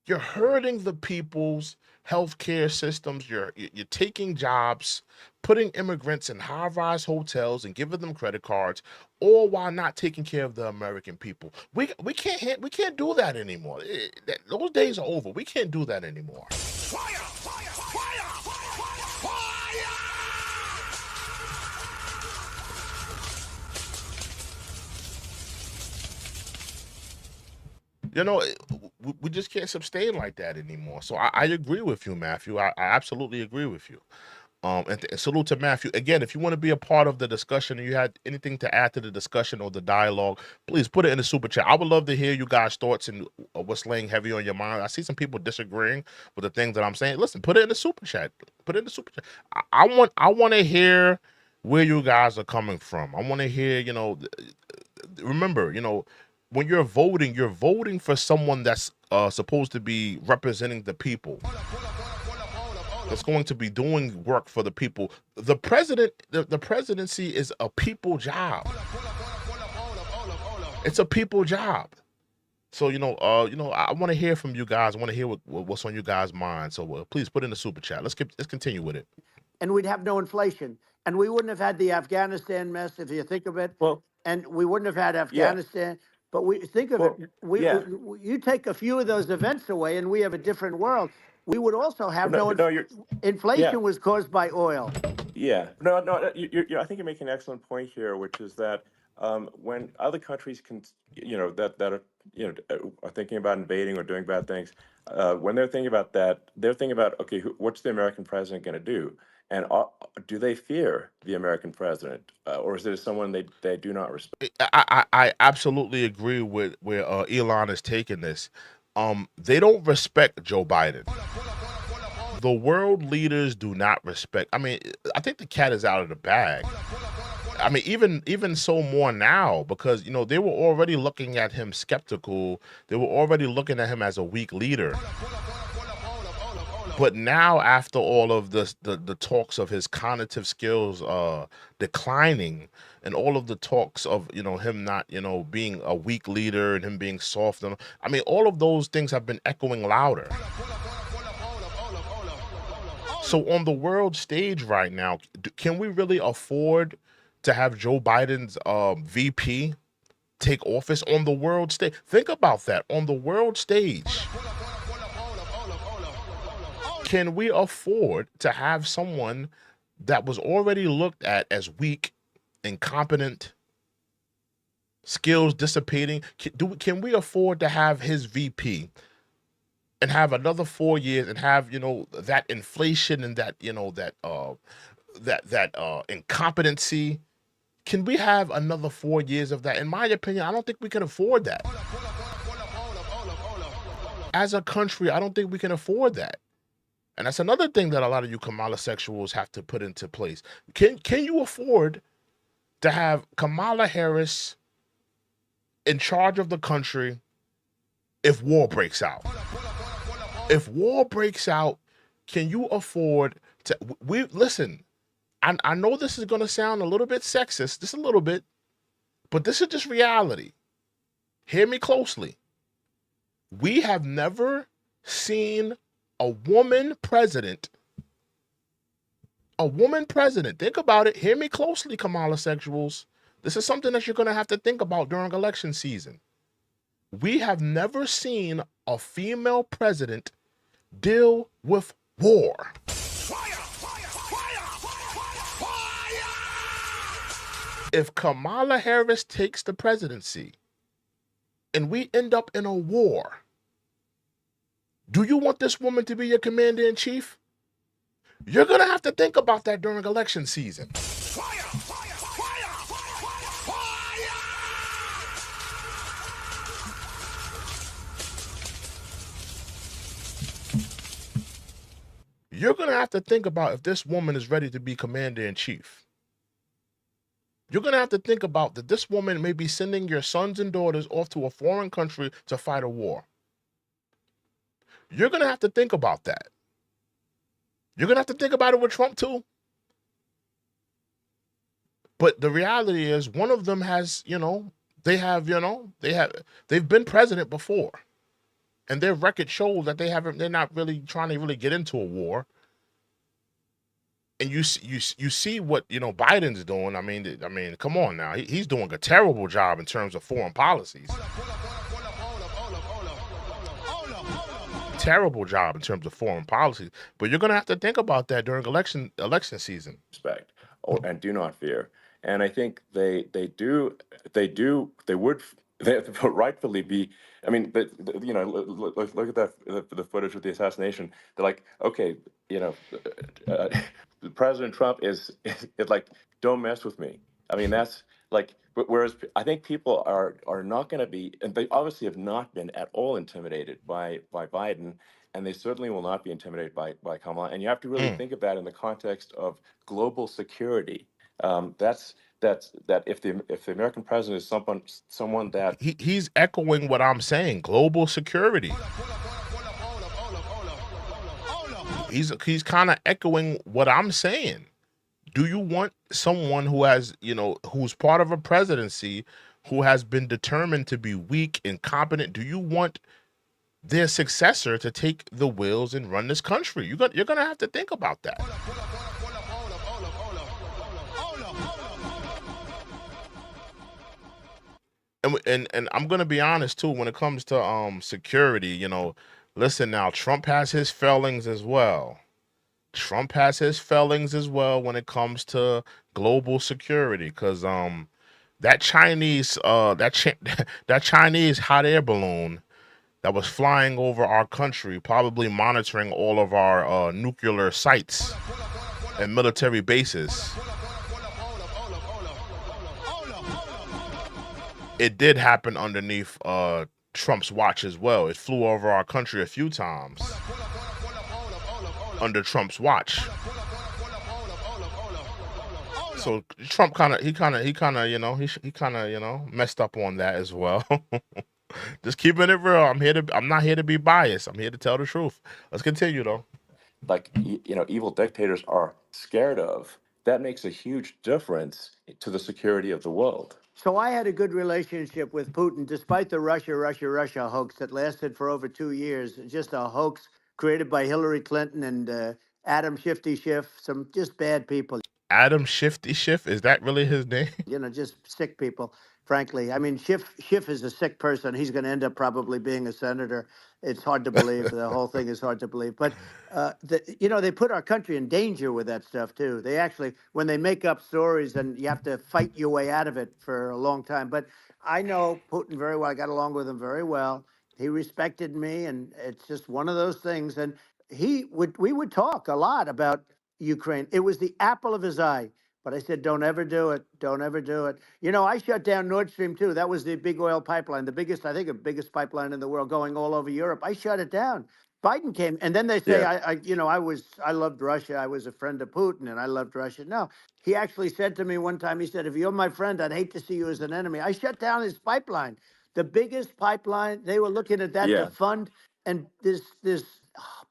You're hurting the people's healthcare systems. You're taking jobs, putting immigrants in high-rise hotels and giving them credit cards, all while not taking care of the American people. We can't do that anymore. Those days are over. We can't do that anymore. Fire! Fire! Fire! You know, we just can't sustain like that anymore. So I agree with you, Matthew. I absolutely agree with you. And salute to Matthew. Again, if you want to be a part of the discussion and you had anything to add to the discussion or the dialogue, please put it in the super chat. I would love to hear you guys' thoughts and what's laying heavy on your mind. I see some people disagreeing with the things that I'm saying. Listen, put it in the super chat. Put it in the super chat. I want to hear where you guys are coming from. I want to hear, remember, when you're voting for someone that's supposed to be representing the people, that's going to be doing work for the people. The presidency is a people job. It's a people job. So I want to hear from you guys. I want to hear what's on you guys' mind. So please put in the super chat. Let's continue with it. And we'd have no inflation, and we wouldn't have had the Afghanistan mess, if you think of it. Well, and we wouldn't have had Afghanistan. But we think of it. You take a few of those events away, and we have a different world. We would also have inflation was caused by oil. Yeah, no. I think you're making an excellent point here, which is that when other countries can, that are thinking about invading or doing bad things, when they're thinking about that, they're thinking about, okay, what's the American president going to do? And do they fear the American president, or is it someone they do not respect? I absolutely agree with where Elon is taking this. They don't respect Joe Biden. The world leaders do not respect. I mean, I think the cat is out of the bag. I mean, even so more now, because they were already looking at him skeptical. They were already looking at him as a weak leader. But now, after all of the talks of his cognitive skills declining, and all of the talks of him not being a weak leader and him being soft, I mean, all of those things have been echoing louder. So on the world stage right now, can we really afford to have Joe Biden's VP take office on the world stage? Think about that. On the world stage, can we afford to have someone that was already looked at as weak, incompetent, skills dissipating? Can we afford to have his VP and have another 4 years and have that inflation and that that incompetency? Can we have another 4 years of that? In my opinion, I don't think we can afford that. As a country, I don't think we can afford that. And that's another thing that a lot of you Kamala sexuals have to put into place. Can you afford to have Kamala Harris in charge of the country if war breaks out? If war breaks out, can you afford to... Listen, I know this is going to sound a little bit sexist, just a little bit, but this is just reality. Hear me closely. We have never seen a woman president. A woman president. Think about it. Hear me closely, Kamala sexuals. This is something that you're going to have to think about during election season. We have never seen a female president deal with war. If Kamala Harris takes the presidency and we end up in a war, do you want this woman to be your commander-in-chief? You're going to have to think about that during election season. you're going to have to think about if this woman is ready to be commander-in-chief. You're going to have to think about that this woman may be sending your sons and daughters off to a foreign country to fight a war. You're going to have to think about that. You're going to have to think about it with Trump too. But the reality is one of them has, they've been president before. And their record shows that they're not really trying to really get into a war. And you see what, Biden's doing. I mean, come on now. He's doing a terrible job in terms of foreign policies. Terrible job in terms of foreign policy, but you're going to have to think about that during election season. Respect and do not fear. And I think they would rightfully be. I mean, but look at that the footage with the assassination. They're like, okay, President Trump is like, don't mess with me. I mean, that's like. But whereas I think people are not going to be, and they obviously have not been at all intimidated by Biden, and they certainly will not be intimidated by Kamala. And you have to really think of that in the context of global security. That if the American president is someone that he's echoing what I'm saying, global security. He's kind of echoing what I'm saying. Do you want someone who has, who's part of a presidency, who has been determined to be weak, incompetent? Do you want their successor to take the wheels and run this country? You're going to have to think about that. And I'm going to be honest too, when it comes to security, listen now, Trump has his failings as well. Trump has his failings as well when it comes to global security, because that Chinese that Chinese hot air balloon that was flying over our country, probably monitoring all of our nuclear sites and military bases. It did happen underneath Trump's watch as well. It flew over our country a few times under Trump's watch. So Trump kind of messed up on that as well. Just keeping it real. I'm not here to be biased. I'm here to tell the truth. Let's continue though. Like, evil dictators are scared of. That makes a huge difference to the security of the world. So I had a good relationship with Putin, despite the Russia hoax that lasted for over 2 years. Just a hoax created by Hillary Clinton and Adam Shifty Schiff, some just bad people. Adam Shifty Schiff, is that really his name? Just sick people, frankly. I mean, Schiff is a sick person. He's going to end up probably being a senator. It's hard to believe. The whole thing is hard to believe. But, they put our country in danger with that stuff, too. They actually, when they make up stories, and you have to fight your way out of it for a long time. But I know Putin very well. I got along with him very well. He respected me, and it's just one of those things. And we would talk a lot about Ukraine. It was the apple of his eye. But I said, don't ever do it. Don't ever do it. I shut down Nord Stream 2. That was the big oil pipeline, the biggest pipeline in the world going all over Europe. I shut it down. Biden came, and then they say, I loved Russia. I was a friend of Putin, and I loved Russia. No, he actually said to me one time, he said, if you're my friend, I'd hate to see you as an enemy. I shut down his pipeline, the biggest pipeline. They were looking at that to fund, and this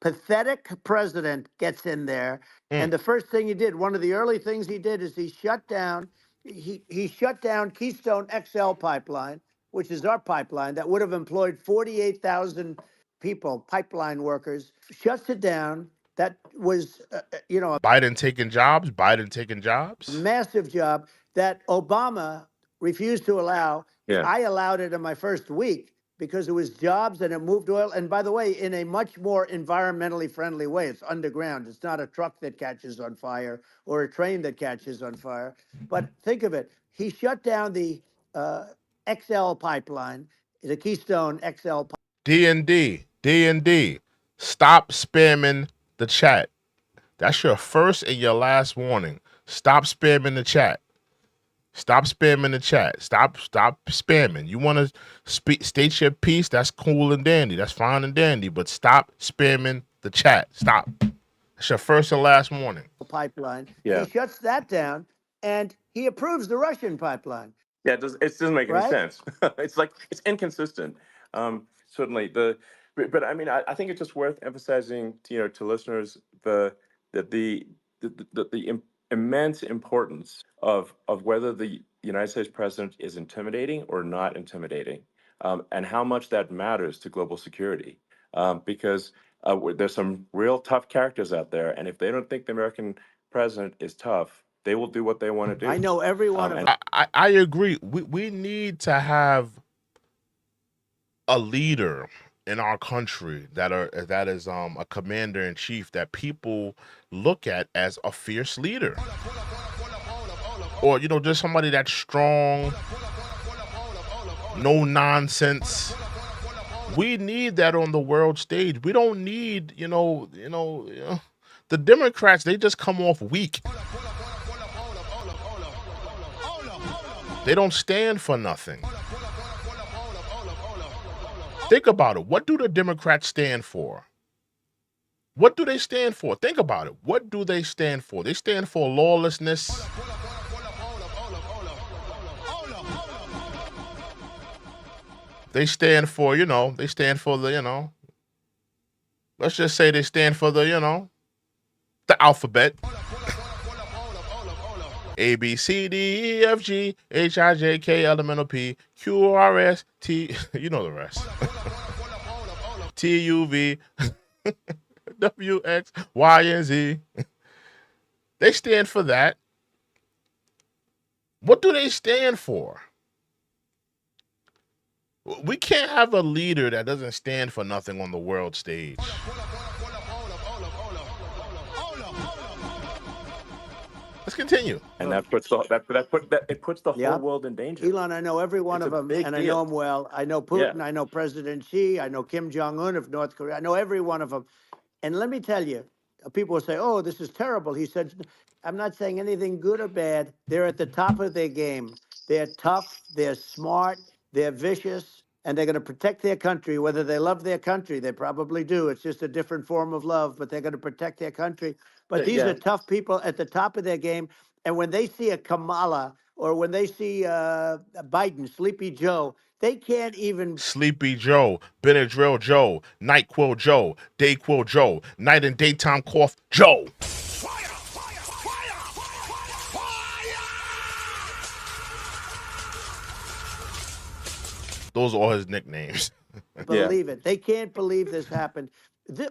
pathetic president gets in there, and the first thing he did, one of the early things he did, is he shut down Keystone XL pipeline, which is our pipeline that would have employed 48,000 people, pipeline workers. Shuts it down. That was, Biden taking jobs. Massive job that Obama refused to allow. Yeah. I allowed it in my first week, because it was jobs and it moved oil. And by the way, in a much more environmentally friendly way. It's underground. It's not a truck that catches on fire or a train that catches on fire. But think of it. He shut down the XL pipeline, the Keystone XL pipeline. D&D. Stop spamming the chat. That's your first and your last warning. Stop spamming the chat. Stop spamming the chat. Stop spamming. You want to state your piece, that's cool and dandy. That's fine and dandy. But stop spamming the chat. Stop. That It's your first and last warning. pipeline. Yeah. He shuts that down, and he approves the Russian pipeline. Yeah, it doesn't make any Right? sense. It's like it's inconsistent. Certainly but I mean, I think it's just worth emphasizing, to listeners the immense importance of whether the United States president is intimidating or not intimidating, and how much that matters to global security. Because there's some real tough characters out there, and if they don't think the American president is tough, they will do what they want to do. I know every one of them. I agree. We need to have a leader in our country that is a commander in chief that people look at as a fierce leader, or just somebody that's strong, no nonsense. We need that on the world stage. We don't need the Democrats. They just come off weak. They don't stand for nothing. Think about it. What do the Democrats stand for? What do they stand for? Think about it. What do they stand for? They stand for lawlessness. They stand for, let's just say they stand for the alphabet. A, B, C, D, E, F, G, H, I, J, K, L, M, N, O, P, Q, R, S, T, you know the rest. T, U, V, W, X, Y, and Z. They stand for that. What do they stand for? We can't have a leader that doesn't stand for nothing on the world stage. Let's continue. And that puts the whole world in danger. Elon, I know every one of them, and I know them well. I know Putin, I know President Xi, I know Kim Jong-un of North Korea. I know every one of them. And let me tell you, people will say, oh, this is terrible. He said, I'm not saying anything good or bad. They're at the top of their game. They're tough, they're smart, they're vicious, and they're going to protect their country, whether they love their country. They probably do. It's just a different form of love, but they're going to protect their country. But these are tough people at the top of their game. And when they see a Kamala or when they see Biden, Sleepy Joe, they can't even. Sleepy Joe, Benadryl Joe, NyQuil Joe, DayQuil Joe, night and daytime cough Joe. Those are all his nicknames. Believe it. They can't believe this happened.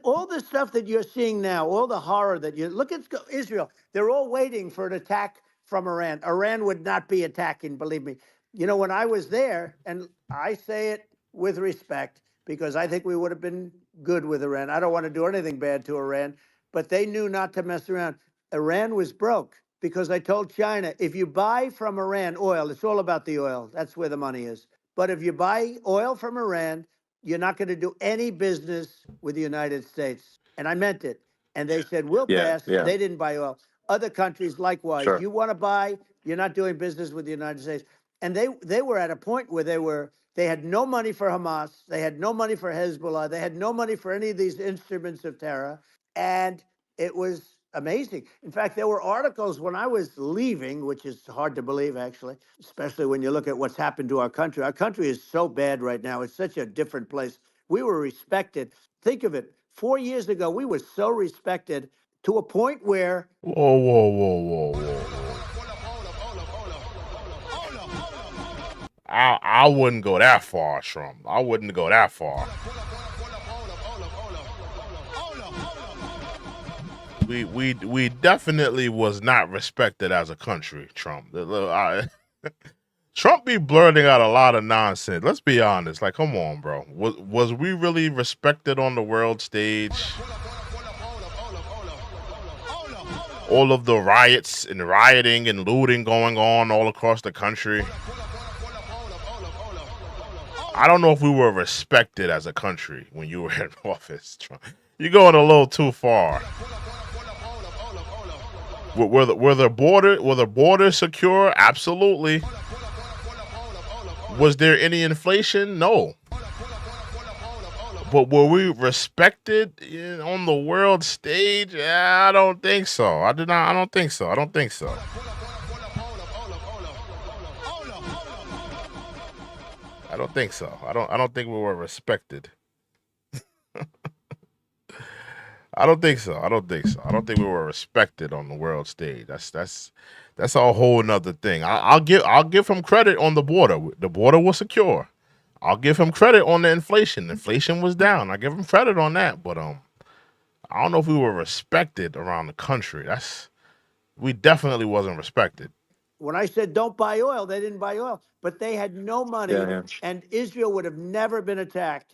All the stuff that you're seeing now, all the horror that you look at Israel, they're all waiting for an attack from Iran. Iran would not be attacking, believe me. When I was there, and I say it with respect because I think we would have been good with Iran. I don't want to do anything bad to Iran, but they knew not to mess around. Iran was broke because I told China, if you buy from Iran oil, it's all about the oil. That's where the money is. But if you buy oil from Iran, you're not going to do any business with the United States. And I meant it. And they said, we'll pass. Yeah. They didn't buy oil. Other countries, likewise. Sure. You want to buy, you're not doing business with the United States. And they were at a point where they had no money for Hamas. They had no money for Hezbollah. They had no money for any of these instruments of terror. And it was amazing. In fact, there were articles when I was leaving, which is hard to believe, actually, especially when you look at what's happened to our country. Our country is so bad right now. It's such a different place. We were respected. Think of it. 4 years ago, we were so respected to a point where. Whoa. I wouldn't go that far, Trump. I wouldn't go that far. We definitely was not respected as a country, Trump. Trump be blurting out a lot of nonsense. Let's be honest. Like, come on, bro. Was we really respected on the world stage? All of the riots and rioting and looting going on all across the country. I don't know if we were respected as a country when you were in office, Trump. You're going a little too far. Were the borders secure? Absolutely. Was there any inflation? No. But were we respected on the world stage? Yeah, I don't think so. I don't think so. I don't think so. I don't think so. I don't think we were respected. I don't think so. I don't think so. I don't think we were respected on the world stage. That's a whole nother thing. I'll give him credit on the border. The border was secure. I'll give him credit on the inflation. Inflation was down. I give him credit on that. But I don't know if we were respected around the country. We definitely wasn't respected. When I said don't buy oil, they didn't buy oil, but they had no money, and Israel would have never been attacked.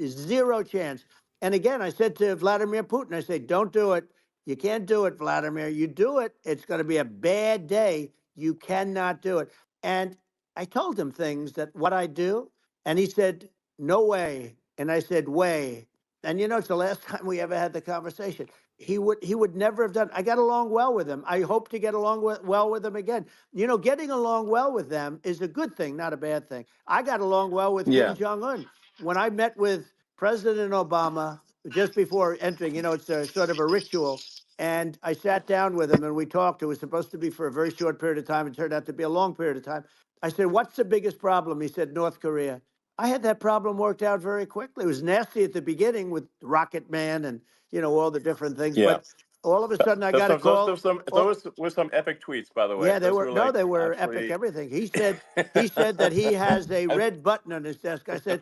Zero chance. And again, I said to Vladimir Putin, I said, don't do it. You can't do it, Vladimir. You do it, it's going to be a bad day. You cannot do it. And I told him things that what I do, and he said, no way. And I said, way. And it's the last time we ever had the conversation. He would never have done. I got along well with him. I hope to get along well with him again. Getting along well with them is a good thing, not a bad thing. I got along well with Kim Jong-un. When I met with President Obama just before entering, it's a sort of a ritual. And I sat down with him and we talked. It was supposed to be for a very short period of time. It turned out to be a long period of time. I said, what's the biggest problem? He said, North Korea. I had that problem worked out very quickly. It was nasty at the beginning with Rocket Man and all the different things. Yeah. But all of a sudden, I got a call. Those were some epic tweets, by the way. Yeah, they Those were. They were absolutely... epic. Everything he said. He said that he has a red button on his desk. I said,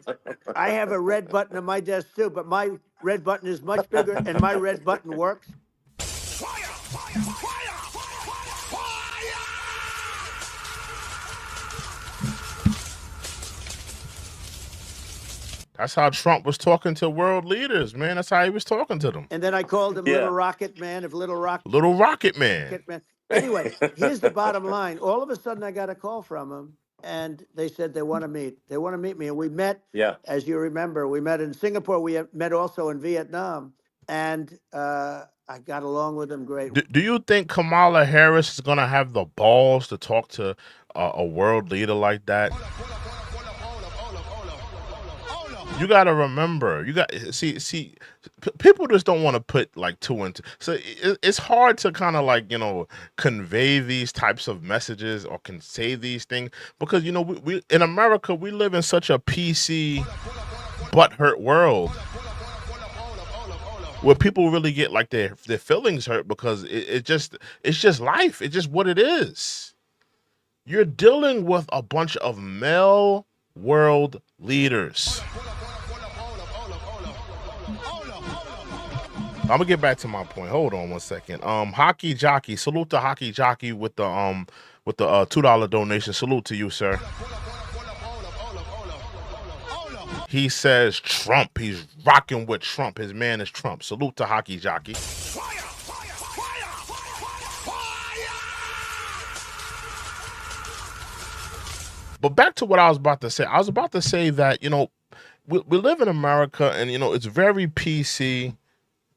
I have a red button on my desk too, but my red button is much bigger, and my red button works. Fire! Fire! Fire! That's how Trump was talking to world leaders, man. That's how he was talking to them. And then I called him Little Rocket Man of Little Rocket Man. Anyway, here's the bottom line. All of a sudden, I got a call from him, and they said they want to meet. They want to meet me. And we met, as you remember, we met in Singapore. We met also in Vietnam. And I got along with him great. Do you think Kamala Harris is going to have the balls to talk to a world leader like that? You got to remember, see, people just don't want to put like two and two. So it's hard to kind of convey these types of messages or can say these things because, we in America, we live in such a PC butthurt world where people really get like their feelings hurt because it's just life. It's just what it is. You're dealing with a bunch of male world leaders. I'm gonna get back to my point. Hold on one second. Hockey Jockey, salute to Hockey Jockey with the $2 donation. Salute to you, sir. He says Trump. He's rocking with Trump. His man is Trump. Salute to Hockey Jockey. Fire, fire, fire, fire. But back to what I was about to say. I was about to say that, we live in America and, it's very PC.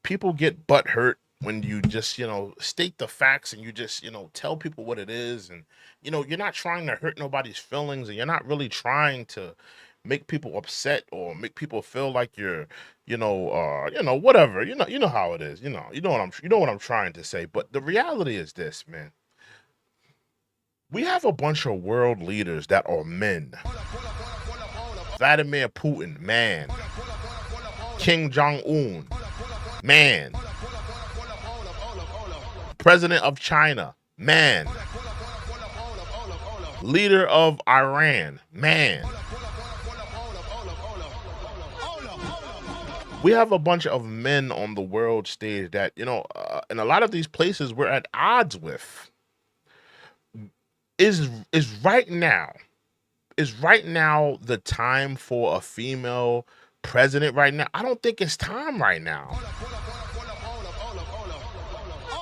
People get butthurt when you just, state the facts and you just, tell people what it is. And, you're not trying to hurt nobody's feelings and you're not really trying to make people upset or make people feel like you're, whatever, you know how it is, you know what I'm trying to say. But the reality is this, man. We have a bunch of world leaders that are men. Vladimir Putin, man. Kim Jong-un, man. President of China, man. Leader of Iran, man. We have a bunch of men on the world stage that, in a lot of these places we're at odds with. Is right now the time for a female president right now? I don't think it's time right now.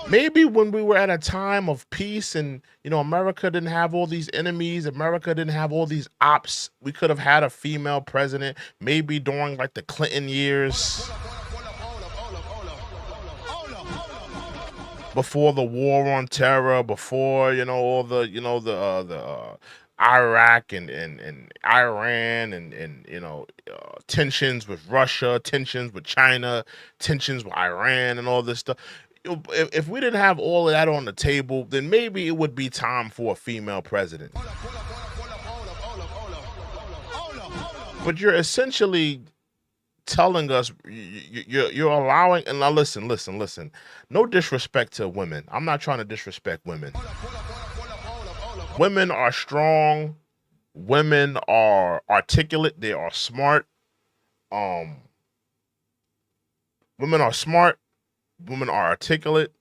Maybe when we were at a time of peace and, America didn't have all these enemies, America didn't have all these ops, we could have had a female president, maybe during like the Clinton years. before the war on terror, before all the Iraq and Iran and tensions with Russia, tensions with China, tensions with Iran, and all this stuff. If we didn't have all of that on the table, then maybe it would be time for a female president. But you're essentially telling us you're allowing, and now listen. No disrespect to women. I'm not trying to disrespect women. Women are strong. Women are articulate. They are smart. Women are smart. Women are articulate.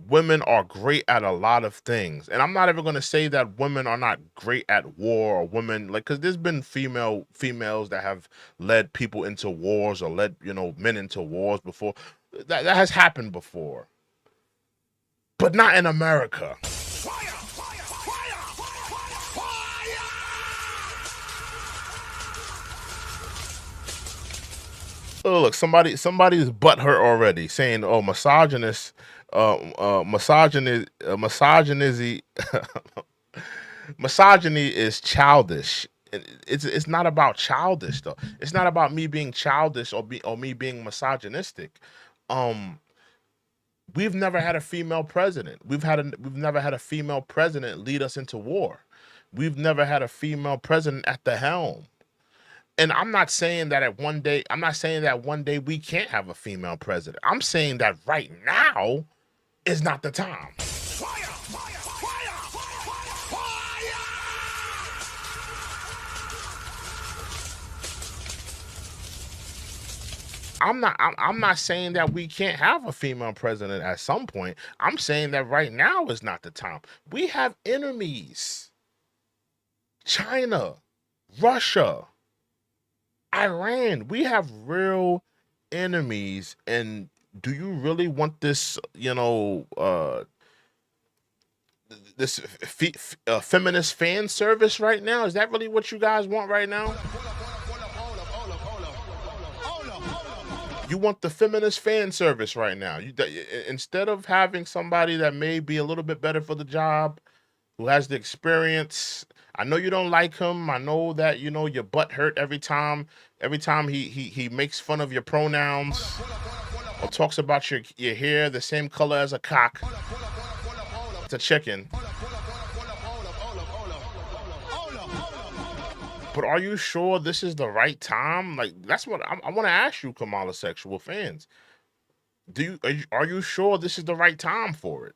Women are great at a lot of things. And I'm not even going to say that women are not great at war, or women, because there's been females that have led people into wars, or led, men into wars before. That has happened before. But not in America. Oh, look, somebody's butthurt already, saying, "Oh, misogynist, misogyny is childish." It's not about childish though. It's not about me being childish or me being misogynistic. We've never had a female president. We've never had a female president lead us into war. We've never had a female president at the helm. And I'm not saying that one day we can't have a female president. I'm saying that right now is not the time. I'm not saying that we can't have a female president at some point. I'm saying that right now is not the time. We have enemies. China, Russia, Iran. We have real enemies. And do you really want this, this feminist fan service right now? Is that really what you guys want right now? You want the feminist fan service right now. Instead of having somebody that may be a little bit better for the job, who has the experience. I know you don't like him. I know that your butt hurt every time he makes fun of your pronouns or talks about your hair the same color as a cock. It's a chicken. But are you sure this is the right time? Like, that's what I want to ask you, Kamala sexual fans. Are you sure this is the right time for it?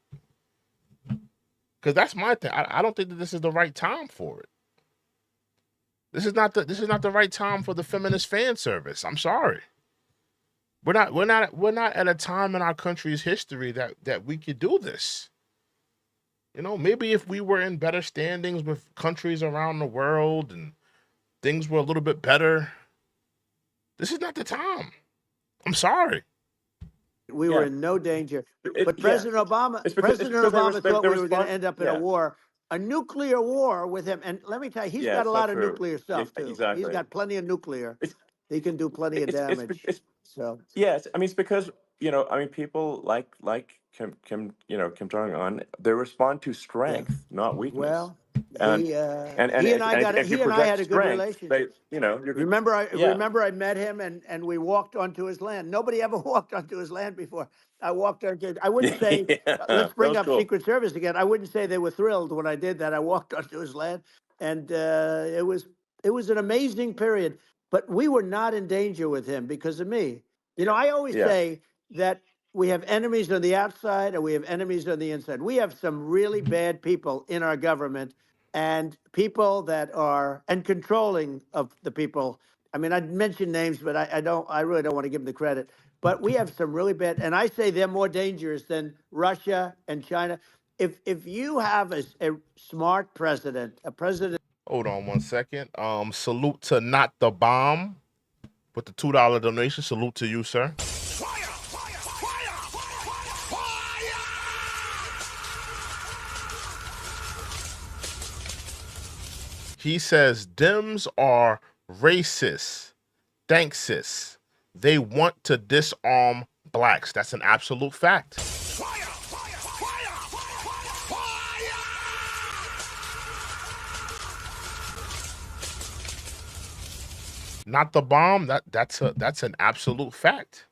Because that's my thing. I don't think that this is the right time for it. This is not the right time for the feminist fan service. I'm sorry. We're not at a time in our country's history that we could do this. Maybe if we were in better standings with countries around the world and things were a little bit better, this is not the time. I'm sorry. We were in no danger. But President Obama thought we were going to end up in a war, a nuclear war with him. And let me tell you, he's got a lot of nuclear stuff, too. Exactly. He's got plenty of nuclear. He can do plenty of damage. Yes, I mean, it's because, people like Kim Jong-un, they respond to strength, not weakness. Well, he and I had a good relationship. Remember I met him and we walked onto his land. Nobody ever walked onto his land before. I walked onto. I wouldn't say let's bring up Secret Service again. I wouldn't say they were thrilled when I did that. I walked onto his land, and it was an amazing period. But we were not in danger with him because of me. I always say that we have enemies on the outside and we have enemies on the inside. We have some really bad people in our government and people that are controlling of the people. I mean, I'd mention names, but I really don't want to give them the credit. But we have some really bad, and I say they're more dangerous than Russia and China. If you have a smart president, a president. Hold on 1 second. Salute to Not the Bomb with the $2 donation. Salute to you, sir. He says Dems are racist. Thanks, sis. They want to disarm blacks. That's an absolute fact. Not the bomb. That's an absolute fact.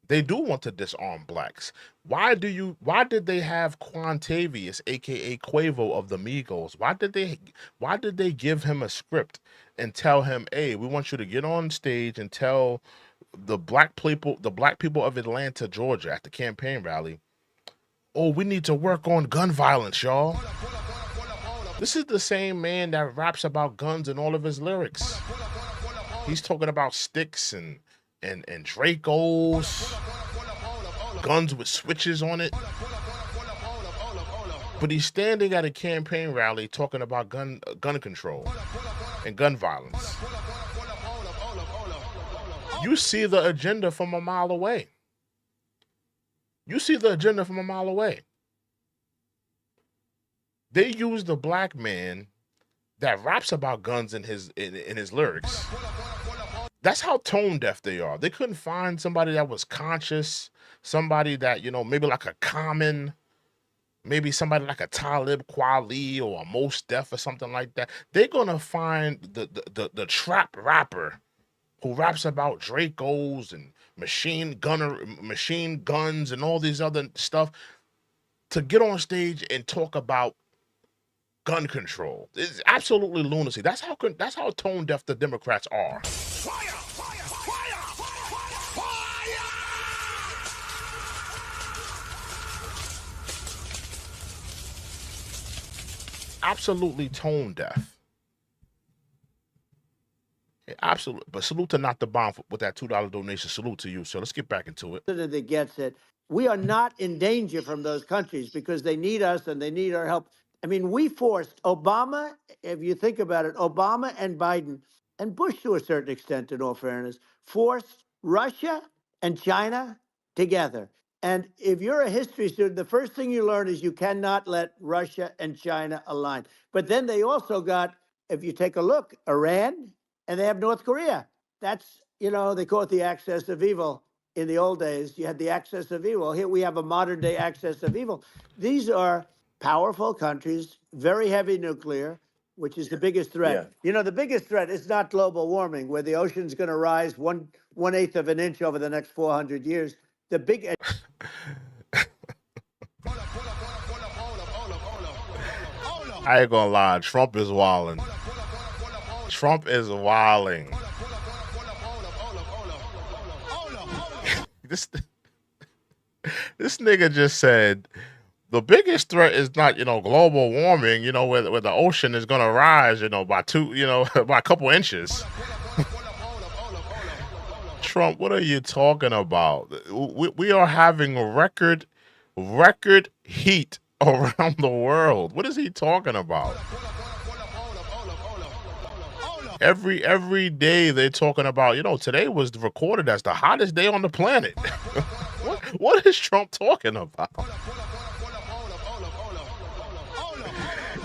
They do want to disarm blacks. Why did they have Quantavious, aka Quavo of the Migos? Why did they give him a script and tell him, hey, we want you to get on stage and tell the black people of Atlanta, Georgia at the campaign rally, oh, we need to work on gun violence, y'all. This is the same man that raps about guns in all of his lyrics. He's talking about sticks and Dracos, guns with switches on it. But he's standing at a campaign rally talking about gun control and gun violence. You see the agenda from a mile away. You see the agenda from a mile away. They use the black man that raps about guns in his lyrics. That's how tone deaf they are. They couldn't find somebody that was conscious, somebody that, maybe like a Common, maybe somebody like a Talib Kweli or a Mos Def or something like that. They're gonna find the trap rapper who raps about Dracos and machine guns and all these other stuff to get on stage and talk about gun control. It's absolutely lunacy. That's how tone deaf the Democrats are. Absolutely tone deaf. Absolutely. But salute to Not the Bomb with that $2 donation. Salute to you. So let's get back into it. That gets it. We are not in danger from those countries because they need us and they need our help. I mean, we forced Obama, if you think about it, Obama and Biden and Bush to a certain extent, in all fairness, forced Russia and China together. And if you're a history student, the first thing you learn is you cannot let Russia and China align. But then they also got, if you take a look, Iran, and they have North Korea. That's, they call it the axis of evil. In the old days, you had the axis of evil. Here we have a modern day axis of evil. These are powerful countries, very heavy nuclear, which is the biggest threat. Yeah. The biggest threat is not global warming, where the ocean's going to rise 1/8 of an inch over the next 400 years. The big. I ain't gonna lie, Trump is wilding. Trump is wilding. This nigga just said the biggest threat is not, global warming, where the ocean is gonna rise, by by a couple inches. Trump, what are you talking about? We are having record heat around the world. What is he talking about? Every day they're talking about, today was recorded as the hottest day on the planet. What is Trump talking about?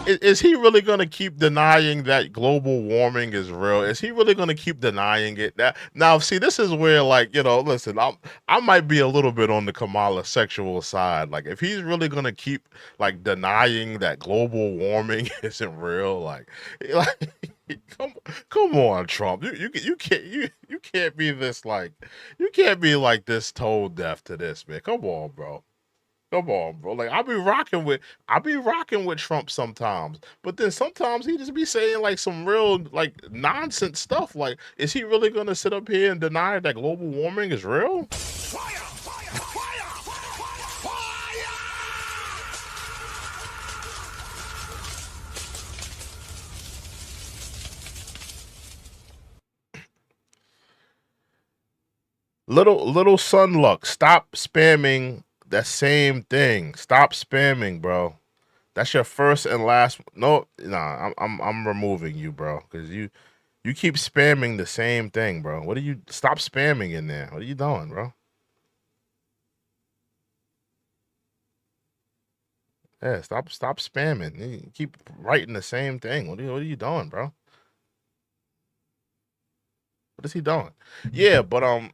Is he really going to keep denying that global warming is real? Is he really going to keep denying it? Now, see, this is where, listen, I might be a little bit on the Kamala sexual side. Like, if he's really going to keep, denying that global warming isn't real, come on, Trump. You can't be this, you can't be this tone deaf to this, man. Come on, bro. Come on, bro. I be rocking with Trump sometimes, but then sometimes he just be saying some real nonsense stuff. Is he really gonna sit up here and deny that global warming is real? Fire! Little son luck. Stop spamming that same thing. Stop spamming, bro. That's your first and last. No, nah. I'm removing you, bro, because you keep spamming the same thing, bro. What are you? Stop spamming in there. What are you doing, bro? Yeah, stop spamming. You keep writing the same thing. What are you doing, bro? What is he doing? Yeah, but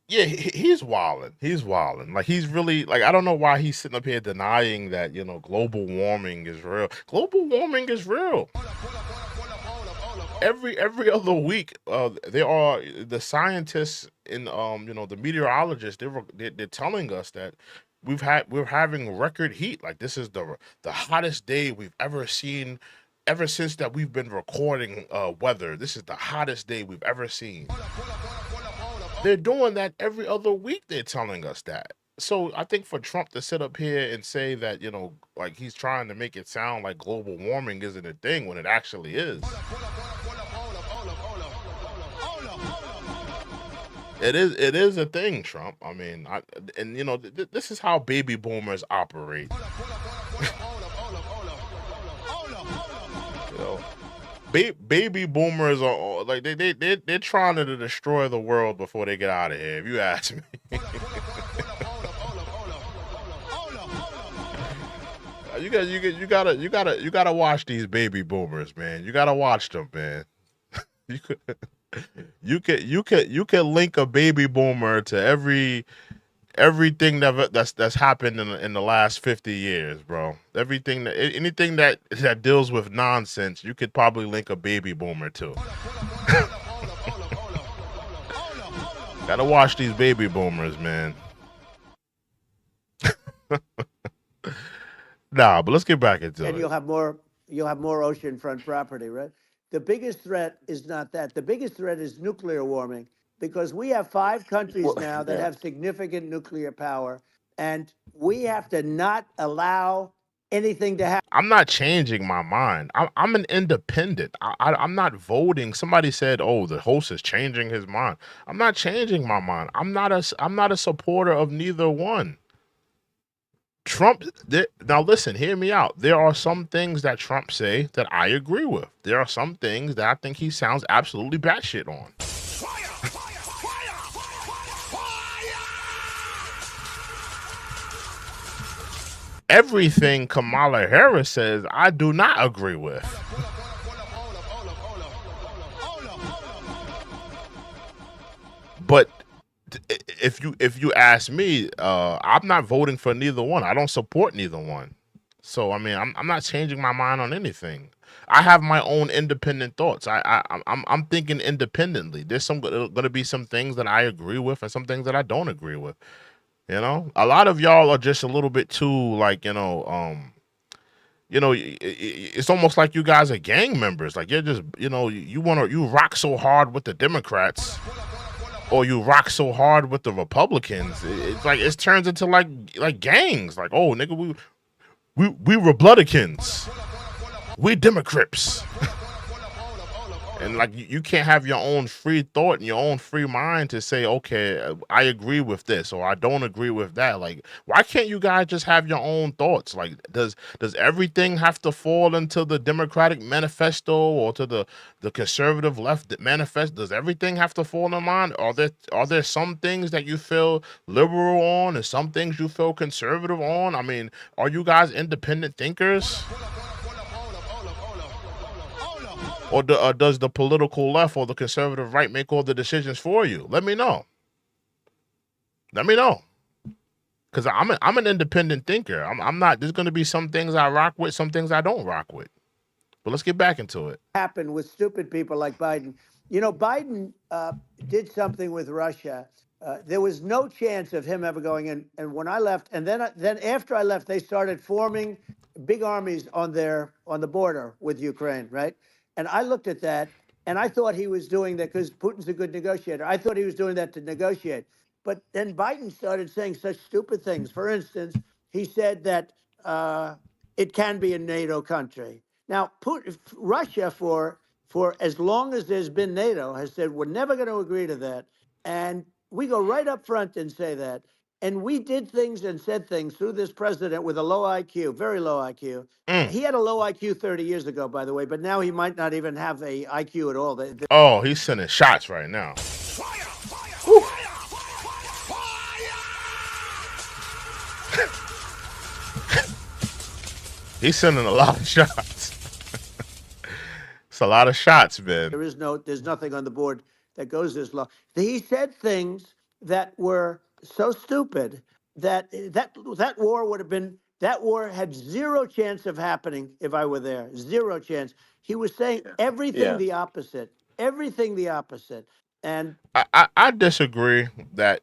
yeah, he's wilding. He's wilding. He's really I don't know why he's sitting up here denying that global warming is real. Global warming is real. every other week, there are the scientists and the meteorologists. They're telling us that we're having record heat. Like this is the hottest day we've ever seen, ever since that we've been recording weather. This is the hottest day we've ever seen. They're doing that every other week. They're telling us that. So I think for Trump to sit up here and say that, like he's trying to make it sound like global warming isn't a thing when it actually is. It is a thing, Trump. I mean, this is how baby boomers operate. You know, baby boomers are like they're trying to destroy the world before they get out of here. If you ask me, you gotta watch these baby boomers, man. You gotta watch them, man. You could. You can link a baby boomer to everything that's happened in the last 50 years, bro. Anything that deals with nonsense, you could probably link a baby boomer to. Gotta watch these baby boomers, man. Nah, but let's get back into it. And you'll have more oceanfront property, right? The biggest threat is not that. The biggest threat is nuclear warming, because we have 5 countries now that have significant nuclear power, and we have to not allow anything to happen. I'm not changing my mind. I'm an independent. I'm not voting. Somebody said, "Oh, the host is changing his mind." I'm not changing my mind. I'm not a supporter of neither one. Trump, now listen, hear me out. There are some things that Trump say that I agree with. There are some things that I think he sounds absolutely batshit on. Everything Kamala Harris says, I do not agree with. But if you ask me, I'm not voting for neither one. I don't support neither one. So I mean, I'm not changing my mind on anything. I have my own independent thoughts. I'm thinking independently. There's going to be some things that I agree with and some things that I don't agree with. A lot of y'all are just a little bit too like it's almost like you guys are gang members. Like you're just you rock so hard with the Democrats. Or you rock so hard with the Republicans, it's like it turns into like gangs. Like, oh nigga, we Republicans, we Democrats, and like you can't have your own free thought and your own free mind to say, okay, I agree with this or I don't agree with that. Like, why can't you guys just have your own thoughts? Like, does everything have to fall into the Democratic manifesto or to the conservative left manifesto? Does everything have to fall in line? Are there some things that you feel liberal on and some things you feel conservative on? I mean, are you guys independent thinkers? Or does the political left or the conservative right make all the decisions for you? Let me know. Because I'm an independent thinker. I'm not. There's going to be some things I rock with, some things I don't rock with. But let's get back into it. Happen with stupid people like Biden. Biden did something with Russia. There was no chance of him ever going in. And when I left, and then after I left, they started forming big armies on the border with Ukraine, right? And I looked at that, and I thought he was doing that because Putin's a good negotiator. I thought he was doing that to negotiate. But then Biden started saying such stupid things. For instance, he said that it can be a NATO country. Now, Russia, for as long as there's been NATO, has said we're never going to agree to that. And we go right up front and say that. And we did things and said things through this president with a low IQ, very low IQ. He had a low IQ 30 years ago, by the way, but now he might not even have a IQ at all. Oh, he's sending shots right now. He's sending a lot of shots. It's a lot of shots, man. There's nothing on the board that goes this low. He said things that were so stupid that war would have been That war had zero chance of happening if I were there. Zero chance. He was saying everything the opposite. Everything the opposite. And I disagree that,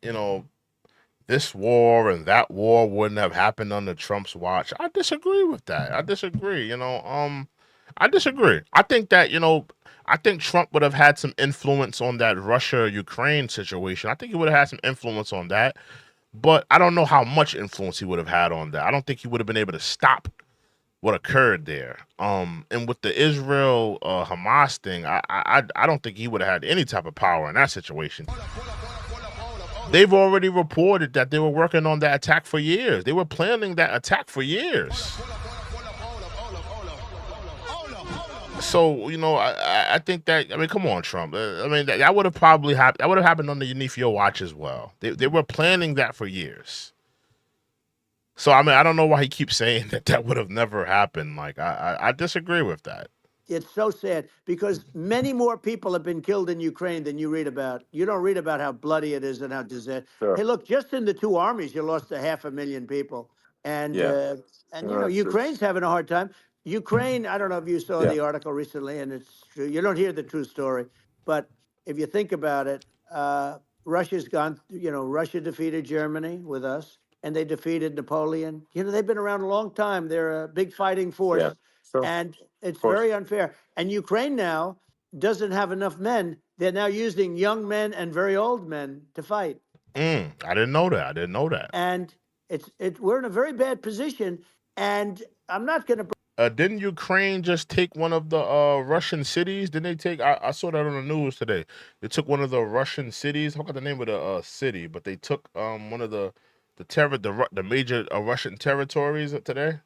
this war and that war wouldn't have happened under Trump's watch. I disagree with that. I disagree. I disagree. I think that, I think Trump would have had some influence on that Russia-Ukraine situation. I think he would have had some influence on that, but I don't know how much influence he would have had on that. I don't think he would have been able to stop what occurred there. And with the Israel Hamas thing, I don't think he would have had any type of power in that situation. They've already reported that they were working on that attack for years. They were planning that attack for years. So, I think that, come on, Trump. That would have probably happened. That would have happened underneath your watch as well. They were planning that for years. So, I don't know why he keeps saying that would have never happened. Like, I disagree with that. It's so sad because many more people have been killed in Ukraine than you read about. You don't read about how bloody it is and how disaster. Sure. Hey, look, just in the two armies, you lost 500,000 people. And, Ukraine's having a hard time. Ukraine, I don't know if you saw the article recently, and it's true. You don't hear the true story. But if you think about it, Russia's gone, Russia defeated Germany with us, and they defeated Napoleon. They've been around a long time. They're a big fighting force. Yeah. Sure. And it's very unfair. And Ukraine now doesn't have enough men. They're now using young men and very old men to fight. I didn't know that. And we're in a very bad position. And I'm not going to. Didn't Ukraine just take one of the Russian cities? Didn't they take? I saw that on the news today. They took one of the Russian cities. I forgot the name of the city, but they took one of the major Russian territories today.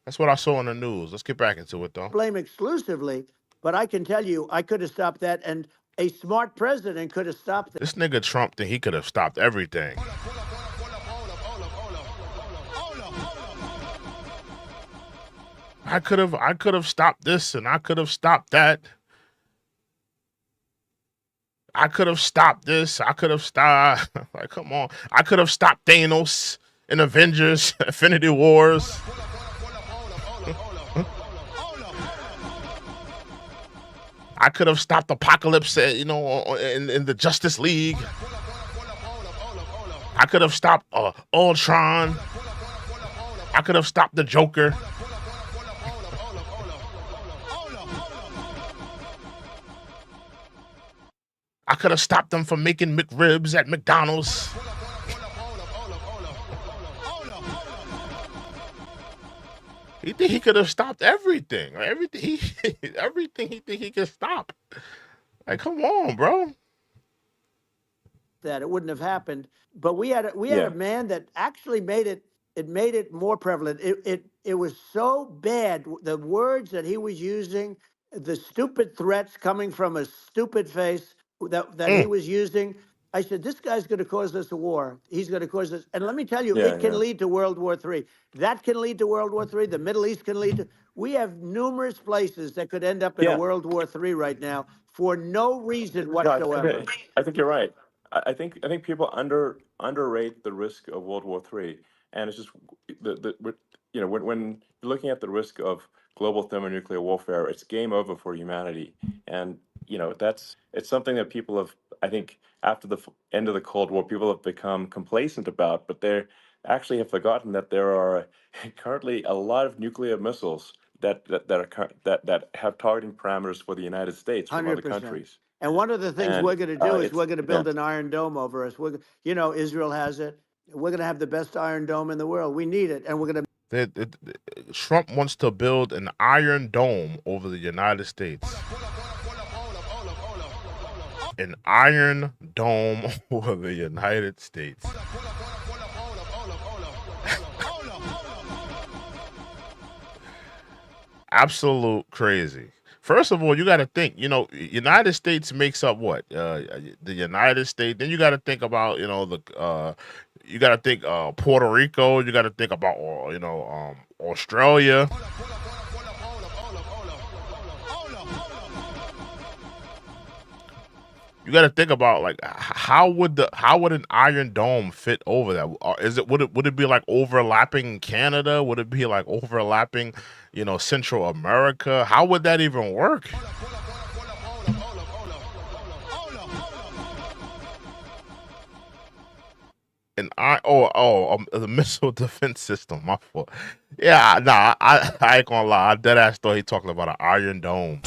That's what I saw on the news. Let's get back into it, though. Blame exclusively, but I can tell you, I could have stopped that, and a smart president could have stopped that. This nigga Trump think he could have stopped everything. I could have stopped this, and I could have stopped that. I could have stopped this. I could have stopped. Like, come on. I could have stopped Thanos in Avengers, Infinity Wars. I could have stopped Apocalypse, in the Justice League. I could have stopped Ultron. I could have stopped the Joker. I could have stopped them from making McRibs at McDonald's. He think he could have stopped everything. Everything he think he could stop. Like, come on, bro. That it wouldn't have happened, but we had a man that actually made it more prevalent. It was so bad. The words that he was using, the stupid threats coming from a stupid face that he was using. I said, this guy's going to cause us a war. He's going to cause us. And let me tell you, it can lead to World War III. That can lead to World War III. The Middle East can lead to. We have numerous places that could end up in a World War III right now for no reason whatsoever. I think you're right. I think people underrate the risk of World War III, and it's just when you're looking at the risk of global thermonuclear warfare, it's game over for humanity, and it's something that people have, I think, after the end of the Cold War, people have become complacent about, but they actually have forgotten that there are currently a lot of nuclear missiles that have targeting parameters for the United States from 100%. Other countries. And one of the things we're going to do is we're going to build an Iron Dome over us. Israel has it. We're going to have the best Iron Dome in the world. We need it, and we're going to. Trump wants to build an Iron Dome over the United States. An Iron Dome over the United States. Absolute crazy. First of all, you got to think, United States makes up what? The United States. Then you got to think about, you got to think Puerto Rico. You got to think about, Australia. You got to think about, like, how would an Iron Dome fit over that? Would it be like overlapping Canada? Would it be like overlapping, Central America? How would that even work? And the missile defense system. My fault. Yeah, nah, I ain't gonna lie. I dead ass thought he talking about an Iron Dome.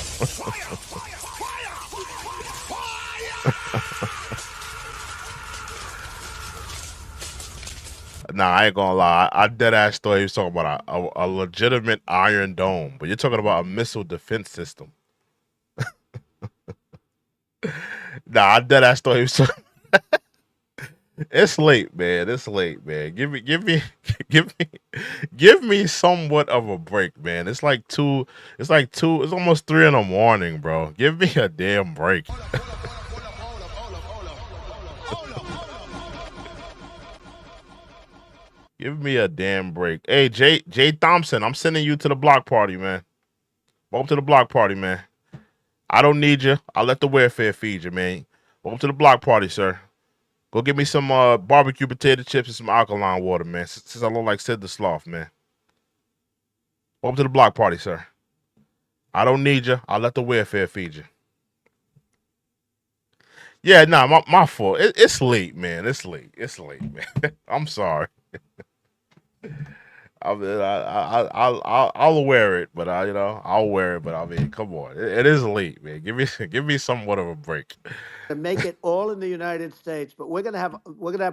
Nah, I ain't gonna lie. I dead ass thought he was talking about a legitimate Iron Dome, but you're talking about a missile defense system. Nah, I dead ass thought he was talking. It's late, man. It's late, man. Give me, give me somewhat of a break, man. It's like two. It's like two. It's almost 3 in the morning, bro. Give me a damn break. Give me a damn break. Hey, Jay Thompson, I'm sending you to the block party, man. Welcome to the block party, man. I don't need you. I'll let the welfare feed you, man. Welcome to the block party, sir. Go get me some barbecue potato chips and some alkaline water, man. Since I look like Sid the Sloth, man. Welcome to the block party, sir. I don't need you. I'll let the welfare feed you. Yeah, nah, my fault. It's late, man. It's late, man. I'm sorry. I'll wear it, but I'll wear it. But I mean, come on, it is late, man. Give me somewhat of a break. To make it all in the United States, but we're gonna have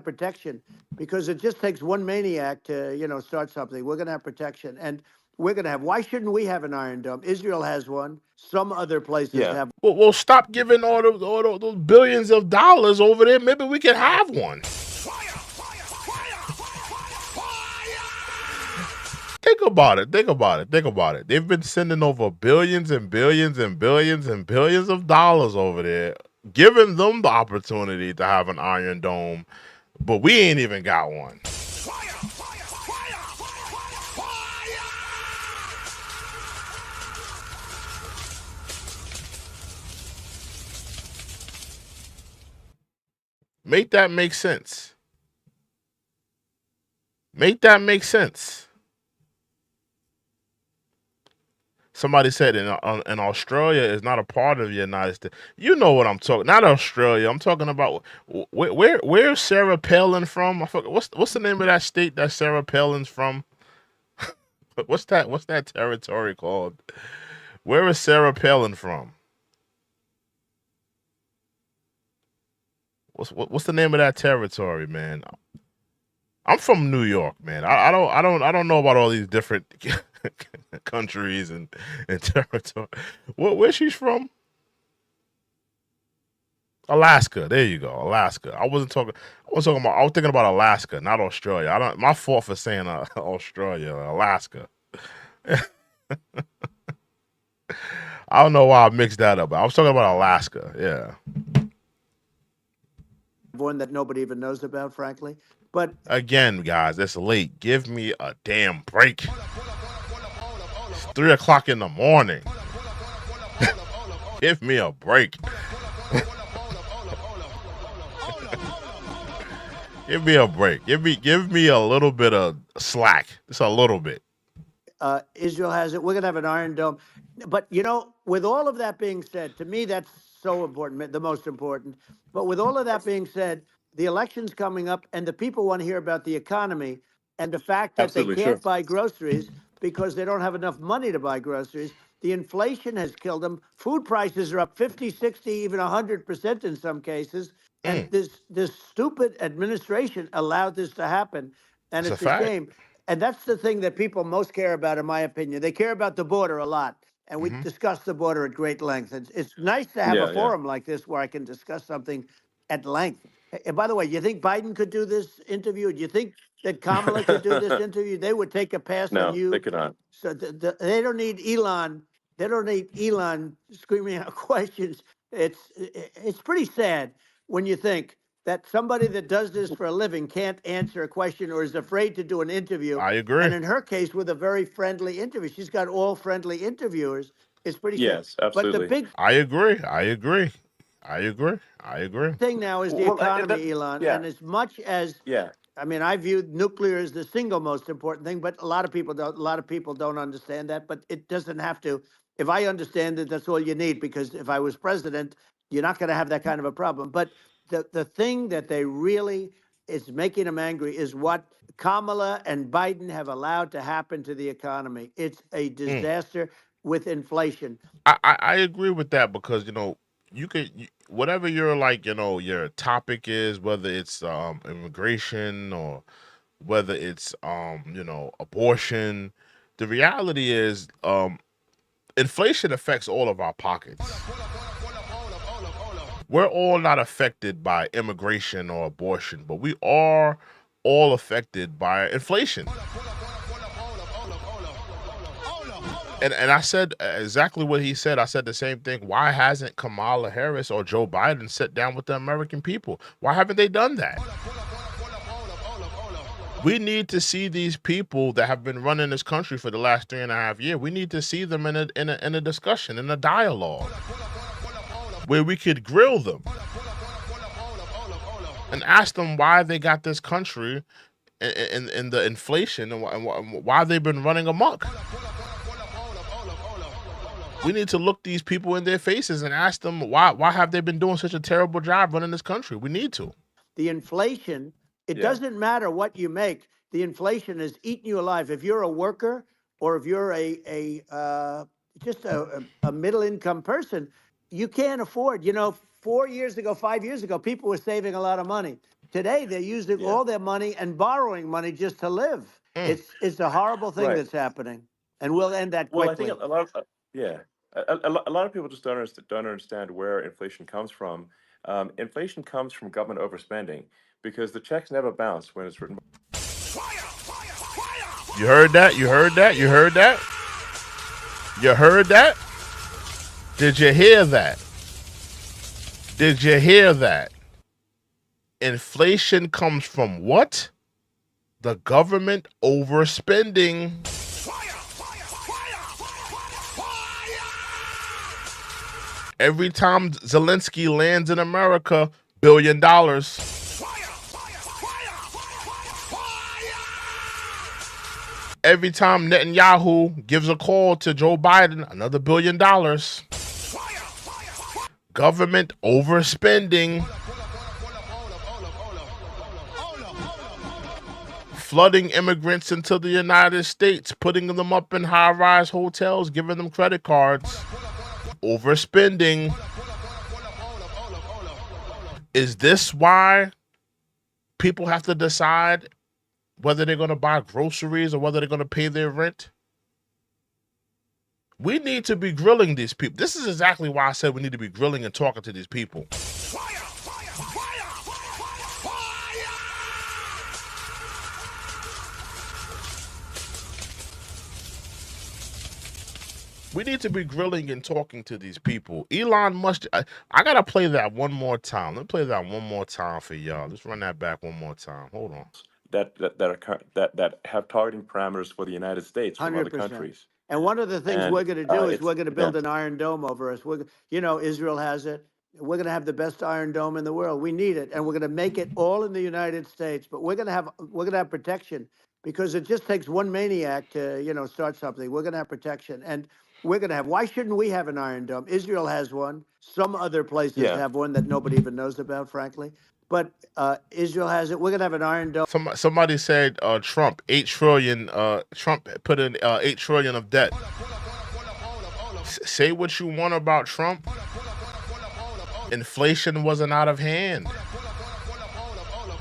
protection because it just takes one maniac to start something. We're gonna have protection, and we're gonna have. Why shouldn't we have an Iron Dome? Israel has one. Some other places have. Well, stop giving all those billions of dollars over there. Maybe we can have one. Think about it. They've been sending over billions and billions and billions and billions of dollars over there, giving them the opportunity to have an Iron Dome, but we ain't even got one. Make that make sense. Make that make sense. Somebody said in Australia is not a part of the United States. You know what I'm talking? Not Australia. I'm talking about where's Sarah Palin from? I forgot, what's the name of that state that Sarah Palin's from? What's that territory called? Where is Sarah Palin from? What's the name of that territory, man? I'm from New York, man. I don't know about all these different countries and territory. Where she's from? Alaska. There you go, Alaska. I was thinking about Alaska, not Australia. My fault for saying Australia, Alaska. I don't know why I mixed that up. I was talking about Alaska. Yeah. One that nobody even knows about, frankly. But again, guys, it's late. Give me a damn break. It's 3 o'clock in the morning. Give me a break. Give me a break. Give me a little bit of slack. Just a little bit. Israel has it. We're going to have an Iron Dome. But, with all of that being said, to me, that's so important, the most important. But with all of that being said, the election's coming up and the people want to hear about the economy and the fact that they can't buy groceries because they don't have enough money to buy groceries. The inflation has killed them. Food prices are up 50, 60, even 100% in some cases. And this stupid administration allowed this to happen. And it's a shame. And that's the thing that people most care about, in my opinion. They care about the border a lot. And we discuss the border at great length. It's nice to have a forum like this where I can discuss something at length. And by the way, you think Biden could do this interview? Do you think that Kamala could do this interview? They would take a pass on you. No, they could not. So they don't need Elon. They don't need Elon screaming out questions. It's pretty sad when you think that somebody that does this for a living can't answer a question or is afraid to do an interview. I agree. And in her case, with a very friendly interview, she's got all friendly interviewers. It's pretty sad. Yes, absolutely. But I agree. I agree. I agree. Thing now is the Well, economy, Elon, yeah, and as much as yeah. I mean, I view nuclear as the single most important thing, but a lot of people don't. A lot of people don't understand that, but it doesn't have to. If I understand it, that's all you need. Because if I was president, you're not going to have that kind of a problem. But the thing that they really is making them angry is what Kamala and Biden have allowed to happen to the economy. It's a Mm. disaster with inflation. I agree with that because whatever your your topic is, whether it's immigration or whether it's abortion, the reality is inflation affects all of our pockets. We're all not affected by immigration or abortion, but we are all affected by inflation. And I said exactly what he said. I said the same thing. Why hasn't Kamala Harris or Joe Biden sat down with the American people? Why haven't they done that? We need to see these people that have been running this country for the last 3.5 years. We need to see them in a discussion, in a dialogue, where we could grill them and ask them why they got this country in the inflation and why they've been running amok. We need to look these people in their faces and ask them why have they been doing such a terrible job running this country? We need to. The inflation, it doesn't matter what you make. The inflation is eating you alive. If you're a worker or if you're just a middle income person, you can't afford. 4 years ago, 5 years ago, people were saving a lot of money. Today, they're using all their money and borrowing money just to live. It's a horrible thing that's happening, and we'll end that quickly. Well, I think a lot of a lot of people just don't understand where inflation comes from. Inflation comes from government overspending because the checks never bounce when it's written. You heard that? You heard that? You heard that? You heard that? Did you hear that? Did you hear that? Inflation comes from what? The government overspending. Every time Zelensky lands in America, $1 billion. Every time Netanyahu gives a call to Joe Biden, another $1 billion. Government overspending. Flooding immigrants into the United States, putting them up in high-rise hotels, giving them credit cards. Overspending. Is this why people have to decide whether they're going to buy groceries or whether they're going to pay their rent? We need to be grilling these people. This is exactly why I said we need to be grilling and talking to these people. We need to be grilling and talking to these people. Elon Musk, I got to play that one more time. Let me play that one more time for y'all. Let's run that back one more time. Hold on. That have targeting parameters for the United States from other 100%. countries. And one of the things we're going to do is we're going to build yeah. an Iron Dome over us. Israel has it. We're going to have the best Iron Dome in the world. We need it, and we're going to make it all in the United States. But we're going to have protection because it just takes one maniac to start something. We're going to have protection, and we're going to have. Why shouldn't we have an Iron Dome? Israel has one. Some other places Yeah. have one that nobody even knows about, frankly. But Israel has it. We're going to have an Iron Dome. Somebody said Trump, 8 trillion. Trump put in 8 trillion of debt. Say what you want about Trump. Inflation wasn't out of hand.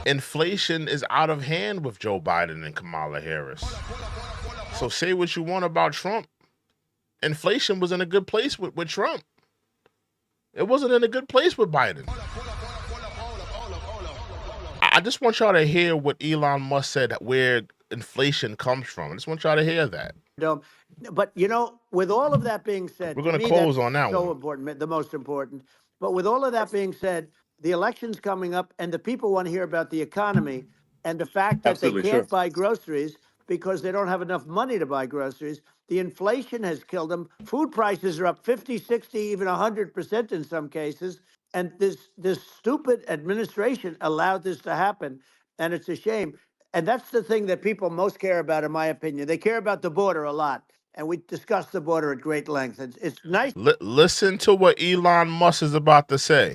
Inflation is out of hand with Joe Biden and Kamala Harris. So say what you want about Trump. Inflation was in a good place with Trump. It wasn't in a good place with Biden. I just want y'all to hear what Elon Musk said, where inflation comes from. I just want y'all to hear that. But with all of that being said, we're going to close on that so one. important, the most important. But with all of that being said, the election's coming up, and the people want to hear about the economy and the fact that Absolutely, they can't sure. buy groceries. because they don't have enough money to buy groceries. The inflation has killed them. Food prices are up 50, 60, even 100% in some cases. And this stupid administration allowed this to happen. And it's a shame. And that's the thing that people most care about, in my opinion. They care about the border a lot. And we discussed the border at great length. It's nice. Listen to what Elon Musk is about to say.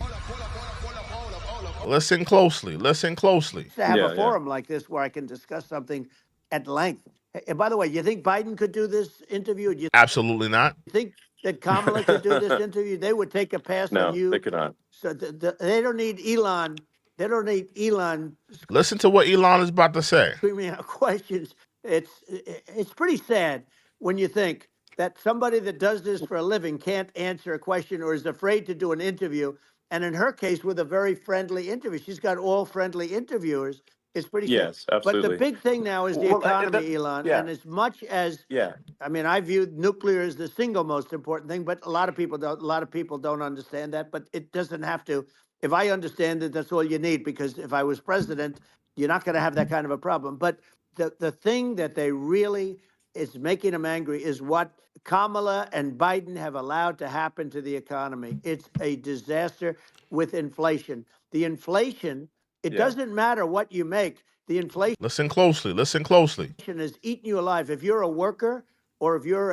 Listen closely. Listen closely. To have a forum like this where I can discuss something at length. And by the way, you think Biden could do this interview? You Absolutely not. think that Kamala could do this interview? They would take a pass on you. No, they could not. So they don't need Elon. They don't need Elon. Listen to what Elon is about to say. Screaming out questions. It's pretty sad when you think that somebody that does this for a living can't answer a question or is afraid to do an interview. And in her case, with a very friendly interview, she's got all friendly interviewers. It's pretty sad. Yes, absolutely. But the big thing now is the economy, Elon. yeah. And as much as Yeah. I mean, I view nuclear as the single most important thing, but a lot of people don't. A lot of people don't understand that. But it doesn't have to. If I understand it, that's all you need. Because if I was president, you're not going to have that kind of a problem. But the thing that they really is making them angry is what Kamala and Biden have allowed to happen to the economy. It's a disaster with inflation. The inflation. It doesn't matter what you make. The inflation. Listen closely. Listen closely. Has eaten you alive. If you're a worker or if you're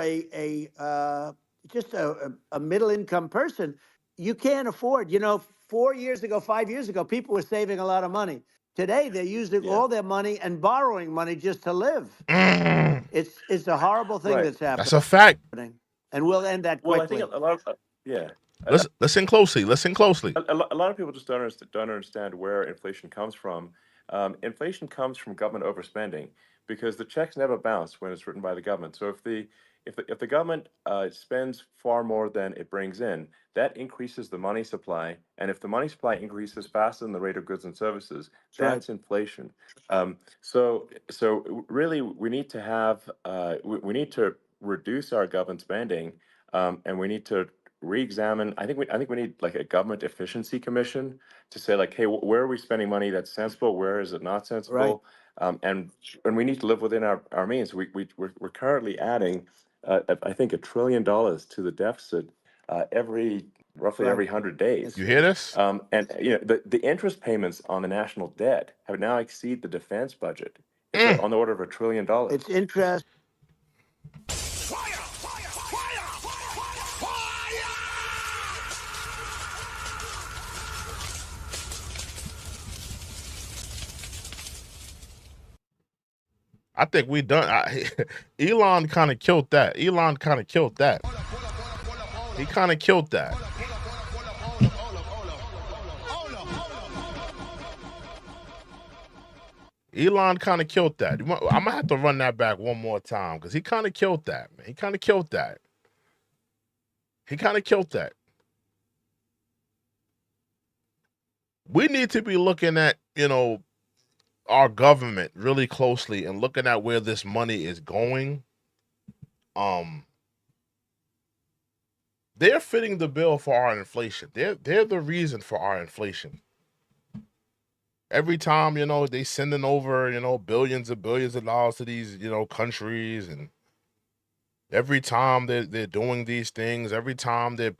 just a middle income person, you can't afford. 4 years ago, 5 years ago, people were saving a lot of money. Today, they're using all their money and borrowing money just to live. It's a horrible thing that's happening. That's a fact. And we'll end that quickly. Well, I think a lot of Listen closely. Listen closely. A lot of people just don't understand where inflation comes from. Inflation comes from government overspending because the checks never bounce when it's written by the government. So if the government spends far more than it brings in, that increases the money supply. And if the money supply increases faster than the rate of goods and services, that's inflation. So really, we need to have we need to reduce our government spending, and we need to re-examine. I think we need like a government efficiency commission to say like, hey, where are we spending money that's sensible? Where is it not sensible? And we need to live within our means. We're currently adding, I think, $1 trillion to the deficit roughly every 100 days. You hear this? And the interest payments on the national debt have now exceeded the defense budget. It's on the order of $1 trillion. It's interest. I think we done. Elon kind of killed that. Elon kind of killed that. He kind of killed that. Elon kind of killed that. I'm gonna have to run that back one more time because he kind of killed that, man. He kind of killed that. He kind of killed that. We need to be looking at, our government really closely and looking at where this money is going. They're fitting the bill for our inflation. They're the reason for our inflation. Every time, they sending over, billions of dollars to these, countries, and every time they're doing these things, every time they're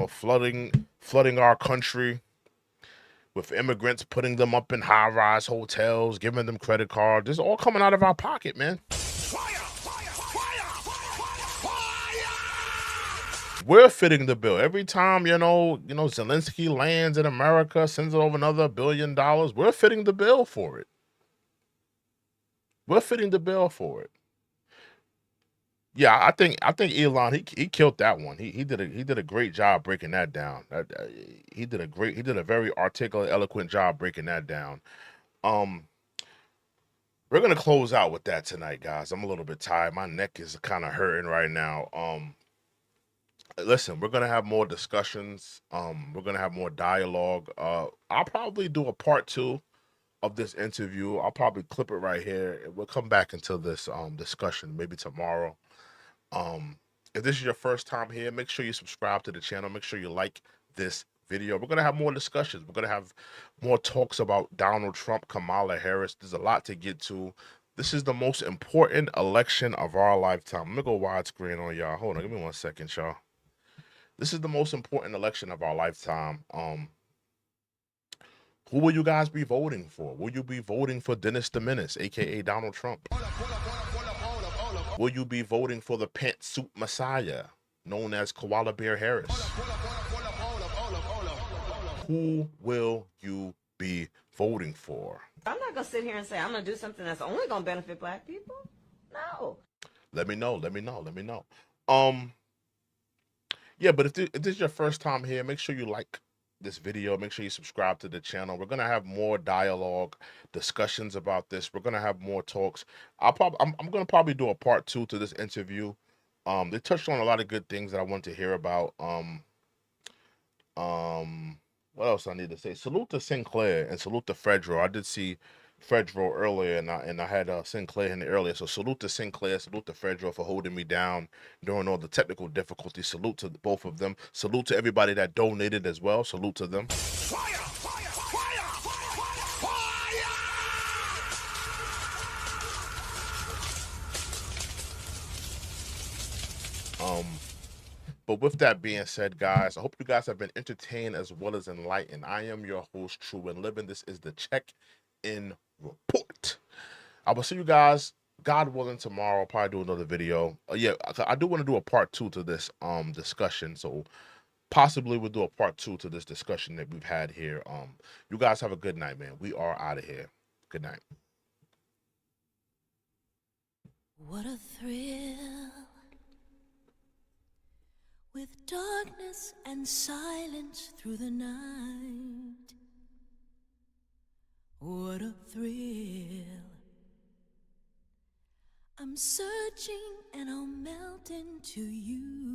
flooding our country with immigrants, putting them up in high-rise hotels, giving them credit cards. This is all coming out of our pocket, man. We're fitting the bill. Every time, Zelensky lands in America, sends over another $1 billion, we're fitting the bill for it. We're fitting the bill for it. Yeah, I think Elon, he killed that one. He did a great job breaking that down. He did a very articulate, eloquent job breaking that down. We're gonna close out with that tonight, guys. I'm a little bit tired. My neck is kind of hurting right now. Listen, we're gonna have more discussions. We're gonna have more dialogue. I'll probably do a part 2 of this interview. I'll probably clip it right here, and we'll come back into this discussion maybe tomorrow. If this is your first time here, make sure you subscribe to the channel. Make sure you like this video. We're going to have more discussions. We're going to have more talks about Donald Trump, Kamala Harris. There's a lot to get to. This is the most important election of our lifetime. Let me go widescreen on y'all. Hold on, give me 1 second, y'all. This is the most important election of our lifetime. Who will you guys be voting for? Will you be voting for Dennis the Menace, aka Donald Trump? Will you be voting for the pantsuit messiah, known as Koala Bear Harris? Who will you be voting for? I'm not gonna sit here and say I'm gonna do something that's only gonna benefit black people. No. Let me know. Yeah, but if this is your first time here, make sure you like this video. Make sure you subscribe to the channel. We're gonna have more dialogue, discussions about this. We're gonna have more talks. I'm gonna probably do a part 2 to this interview. They touched on a lot of good things that I want to hear about. What else I need to say? Salute to Sinclair and salute to Fredro. I did see Fredro earlier, and I had Sinclair in the earlier. So salute to Sinclair, salute to Fredro for holding me down during all the technical difficulties. Salute to both of them. Salute to everybody that donated as well. Salute to them. Fire! Fire! Fire! Fire! But with that being said, guys, I hope you guys have been entertained as well as enlightened. I am your host, True and Living. This is the Check-In Report. I will see you guys, God willing, tomorrow. I'll probably do another video. Yeah, I do want to do a part 2 to this discussion. So possibly we'll do a part 2 to this discussion that we've had here. You guys have a good night, man. We are out of here. Good night. What a thrill. With darkness and silence through the night. What a thrill. I'm searching and I'll melt into you.